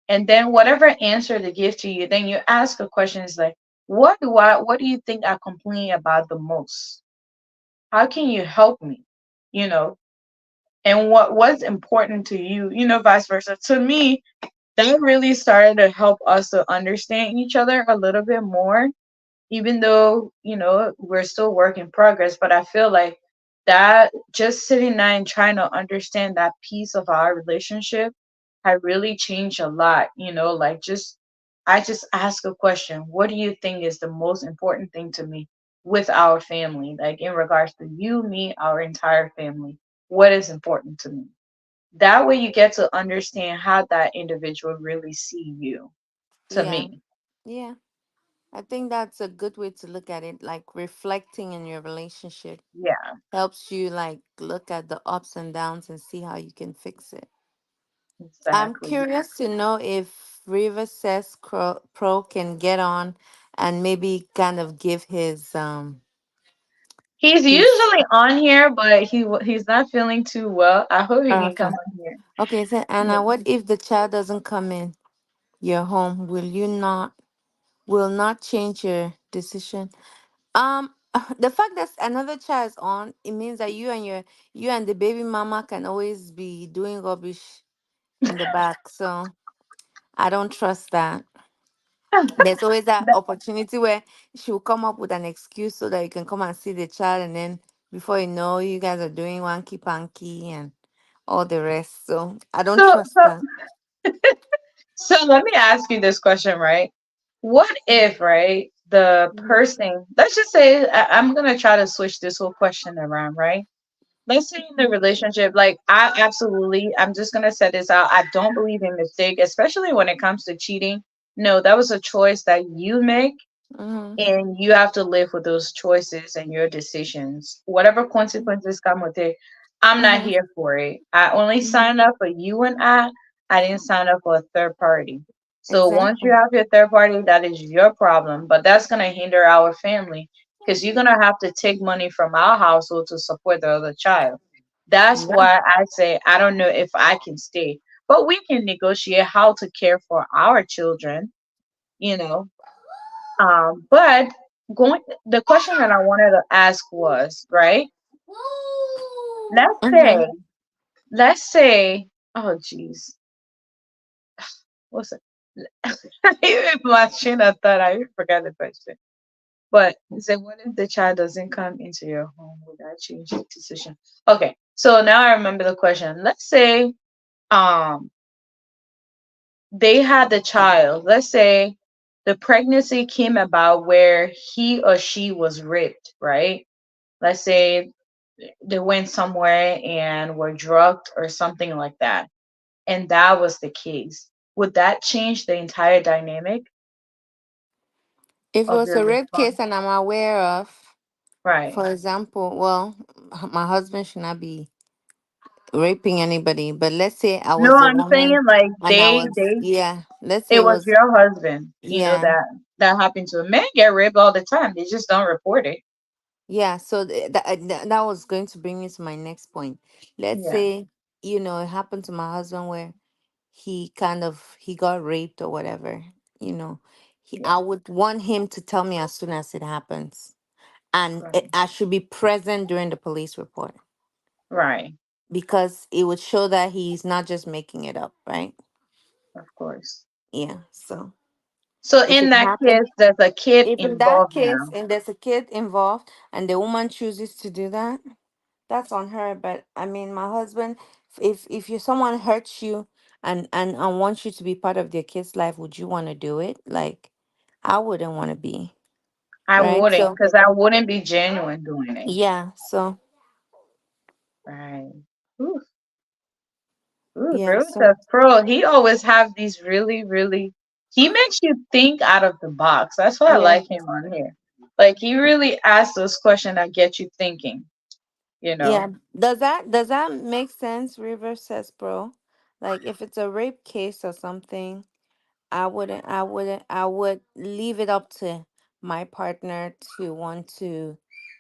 And then whatever answer they give to you, then you ask a question, is like, what do you think I complain about the most? How can you help me? You know, and what's important to you, vice versa. To me, that really started to help us to understand each other a little bit more, even though, we're still work in progress. But I feel like that, just sitting down and trying to understand that piece of our relationship had really changed a lot. Like, just I just ask a question: what do you think is the most important thing to me with our family, like in regards to you, me, our entire family? What is important to me? That way you get to understand how that individual really see you. To Yeah. me, Yeah. I think that's a good way to look at it. Like reflecting in your relationship yeah, helps you like look at the ups and downs and see how you can fix it. I'm exactly. curious to know if River Says Pro can get on and maybe kind of give He's his usually on here, but he's not feeling too well. I hope he can come okay. on here. Okay, so Yeah. Anna, what if the child doesn't come in your home? Will not change your decision? The fact that another child is on, it means that you and the baby mama can always be doing rubbish in the back. So I don't trust that. There's always that That- opportunity where she'll come up with an excuse so that you can come and see the child, and then before you know, you guys are doing wanky panky and all the rest. So I don't So, trust so, that. so let me ask you this question, right? What if, right, the Mhm. person, let's just say, I'm gonna try to switch this whole question around, right? Let's say in the relationship, like, I'm just gonna set this out. I don't believe in mistake, especially when it comes to cheating. No, that was a choice that you make, Mhm. and you have to live with those choices and your decisions. Whatever consequences come with it, I'm not Mhm. here for it. I only Mhm. signed up for you and I didn't sign up for a third party. So once you Exactly. have your third party, that is your problem. But that's gonna hinder our family, because you're gonna have to take money from our household to support the other child. That's Yeah. why I say I don't know if I can stay. But we can negotiate how to care for our children, you know, but going, the question that I wanted to ask was, right? Let's say, Mhm. let's say, oh geez, what's it? Even my train of thought, I even forgot the question. But it said, what if the child doesn't come into your home? Would that change your decision? Okay, so now I remember the question. Let's say, um, they had the child. Let's say the pregnancy came about where he or she was raped, right? Let's say they went somewhere and were drugged or something like that, and that was the case, would that change the entire dynamic If it of was your a rape response? case and I'm aware of, Right. for example, well, my husband should not be raping anybody, but let's say I No, was a I'm saying woman like and yeah, let's say it it was was, your husband, yeah, that happened to him. Men get raped all the time. They just don't report it. yeah. So that was going to bring me to my next point. Let's Yeah. say, it happened to my husband where he got raped or whatever, you know, I Yeah. would want him to tell me as soon as it happens. And Right. I should be present during the police report Right. because it would show that he's not just making it up, right? Of course. Yeah. So So if in it that happens, case, there's a kid if in that involved case now. and there's a kid involved and the woman chooses to do that, that's on her. But I mean, my husband, if you someone hurts you and wants you to be part of their kid's life, would you want to do it? Like, I wouldn't want to be, I right? wouldn't, So because I wouldn't be genuine doing it. yeah. So Right. Ooh, ooh, yeah. So Veruca Pro, he always have these he makes you think out of the box. That's why I yeah. like him on here. Like, he really asks those questions that get you thinking, you know. Yeah. Does that make sense? River says, bro. Like if it's a rape case or something, I would leave it up to my partner to want to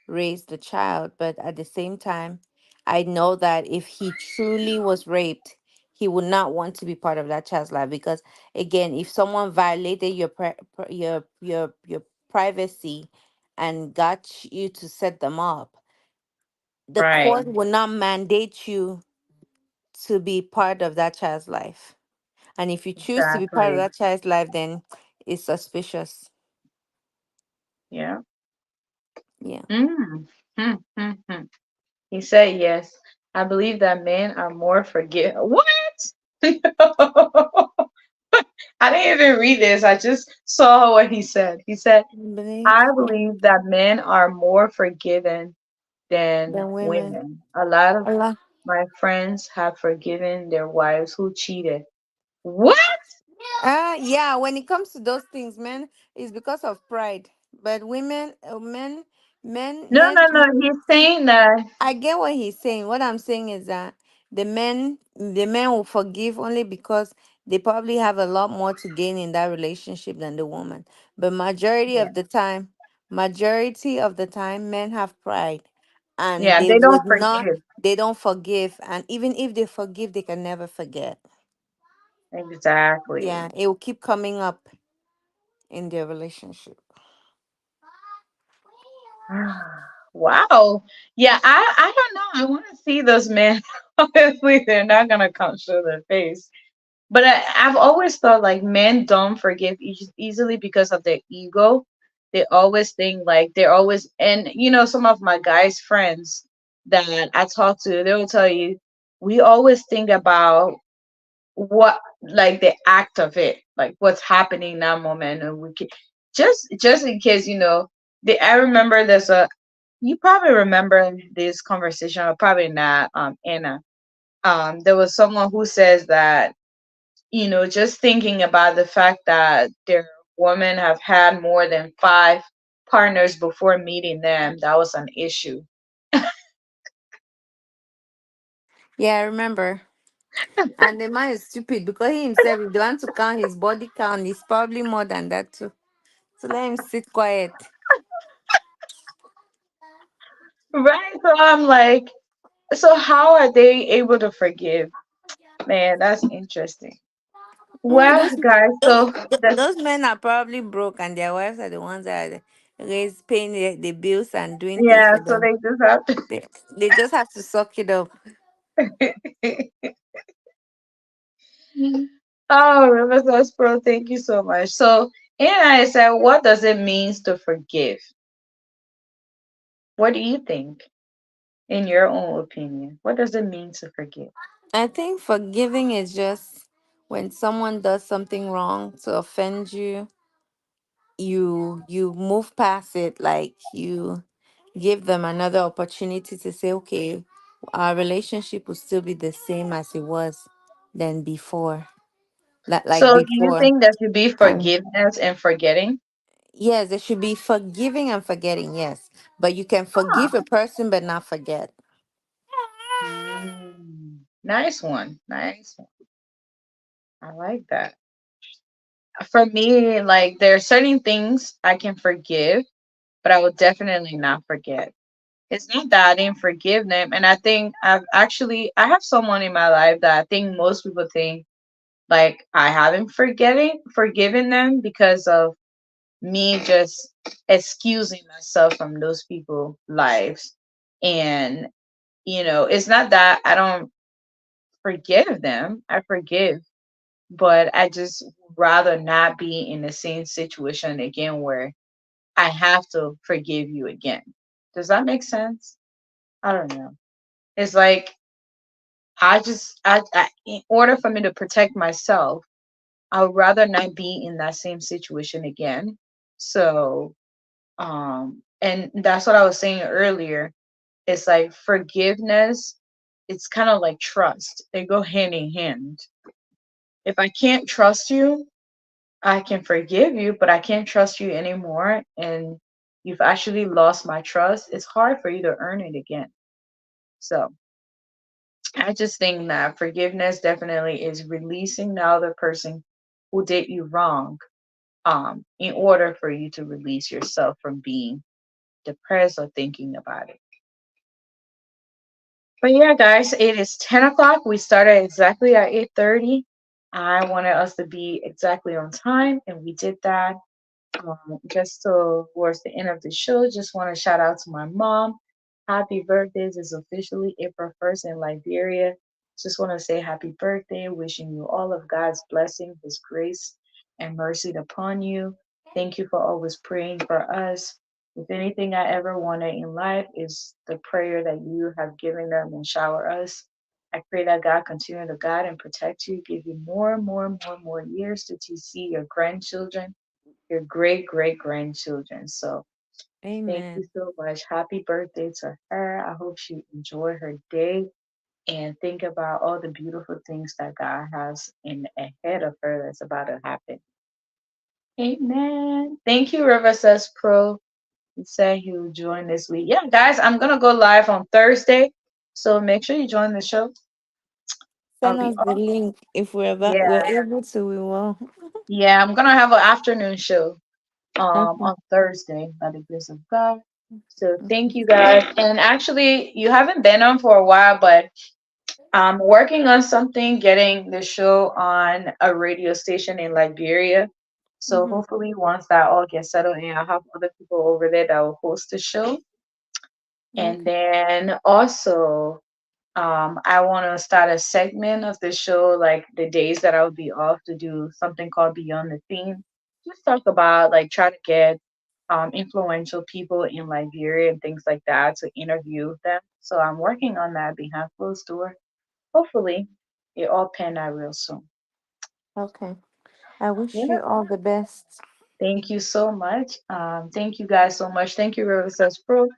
raise the child. But at the same time, I know that if he truly was raped, he would not want to be part of that child's life because, again, if someone violated your privacy and got you to set them up, the Right. court will not mandate you to be part of that child's life. And if you choose to be part of Exactly. that child's life, then it's suspicious. Yeah. Yeah. Mm. Hmm, hmm, hmm. He said yes. I believe that men are more forgive. What? I didn't even read this. I just saw what he said. He said, Believe, I yeah. believe that men are more forgiven than Than women. women. A lot of Allah. my friends have forgiven their wives who cheated. What? Yeah, when it comes to those things, men, it's because of pride. But women, No, men no, no. do. He's saying that. I get what he's saying. What I'm saying is that the men will forgive only because they probably have a lot more to gain in that relationship than the woman. But Yeah, majority of the time, men have pride, and yeah, they don't forgive. they don't forgive, and even if they forgive, they can never forget. Exactly. Yeah, it will keep coming up in their relationship. Wow. Yeah, I don't know. I want to see those men. Obviously, they're not gonna come show their face. But I've always thought like men don't forgive easily because of their ego. They always think like they're always, and some of my guys' friends that I talk to, they will tell you, we always think about what, like the act of it, like what's happening in that moment, and we can just in case, I remember there's a you probably remember this conversation, or probably not, Anna. There was someone who says that, just thinking about the fact that their women have had more than five partners before meeting them, that was an issue. Yeah, I remember. And the man is stupid because he himself, if they want to count his body count, is probably more than that too. So let him sit quiet. Right? So I'm like, so how are they able to forgive? Man, that's interesting. Well, Those guys, so that's those men are probably broke, and their wives are the ones that are paying the bills and doing things yeah, for so them. they just have They just have to suck it up. to. Oh, Renaissance Pro, thank you so much. So, and I said, what does it mean to forgive? What do you think, in your own opinion? What does it mean to forgive? I think forgiving is just when someone does something wrong to offend you, you move past it, like you give them another opportunity to say, okay, our relationship will still be the same as it was than before. Like So, do you before. think there should be And forgiveness and forgetting? yes, there should be forgiving and forgetting, yes. But you can Huh. forgive a person but not forget. Nice one. Nice one. I like that. For me, like, there are certain things I can forgive, but I will definitely not forget. It's not that I didn't forgive them. And I think I have someone in my life that I think most people think like I haven't forgiven them because of me just excusing myself from those people's lives. And, it's not that I don't forgive them. I forgive, but I just rather not be in the same situation again where I have to forgive you again. Does that make sense? I don't know. It's like in order for me to protect myself, I would rather not be in that same situation again. So, and that's what I was saying earlier. It's like forgiveness, it's kind of like trust. They go hand in hand. If I can't trust you, I can forgive you, but I can't trust you anymore. And you've actually lost my trust. It's hard for you to earn it again. So I just think that forgiveness definitely is releasing the other person who did you wrong, in order for you to release yourself from being depressed or thinking about it. But yeah, guys, it is 10 o'clock. We started exactly at 8:30. I wanted us to be exactly on time, and we did that. Just towards the end of the show, just want to shout out to my mom. Happy birthdays is officially April 1st in Liberia. Just want to say happy birthday, wishing you all of God's blessing, His grace and mercy upon you. Thank you for always praying for us. If anything I ever wanted in life is the prayer that you have given them and shower us. I pray that God continue to guide and protect you, give you more and more and more and more years to see your grandchildren, your great great grandchildren. So thank you Amen. so much. Happy birthday to her. I hope she enjoy her day and think about all the beautiful things that God has in ahead of her that's about to happen. Amen. Thank you, River Says Pro. He said he will join this week. Yeah, guys, I'm gonna go live on Thursday. So make sure you join the show. I'll Send be us the off. link if we're Yeah, able to. We will. yeah, I'm gonna have an afternoon show Okay. on Thursday by the grace of God. So thank you guys. And actually, you haven't been on for a while, but I'm working on something, getting the show on a radio station in Liberia. So Mm-hmm. hopefully, once that all gets settled in, I'll have other people over there that will host the show. And Okay. then also, I want to start a segment of the show, like the days that I'll be off, to do something called Beyond the Theme. Just talk about, like, try to get influential people in Liberia and things like that to interview them. So I'm working on that behind closed door. Hopefully, it all pan out real soon. Okay. I wish Yeah. you all the best. Thank you so much. Thank you guys so much. Thank you, Riverside Pro.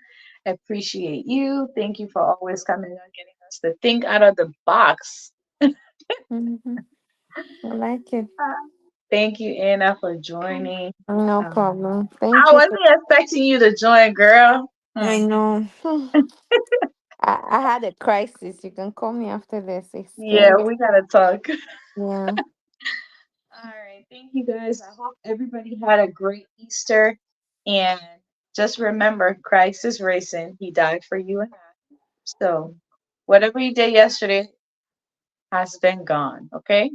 I appreciate you. Thank you for always coming and getting us to think out of the box. Mm-hmm. I like it. Thank you, Anna, for joining. No Um, problem. I Thank you. wasn't expecting you to join, girl. I know. I had a crisis. You can call me after this. It's Yeah, scary. we gotta talk. Yeah. All right. Thank you guys. I hope everybody had a great Easter. And just remember, Christ is racing. He died for you and I. So whatever you did yesterday has been gone. Okay.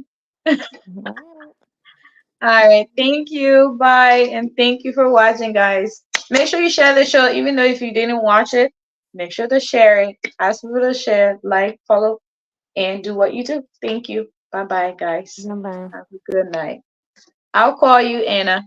Alright. All right. Thank you. Bye. And thank you for watching, guys. Make sure you share the show, even though if you didn't watch it, make sure to share it. Ask people to share, like, follow, and do what you do. Thank you. Bye bye, guys. Bye bye. Have a good night. I'll call you, Anna.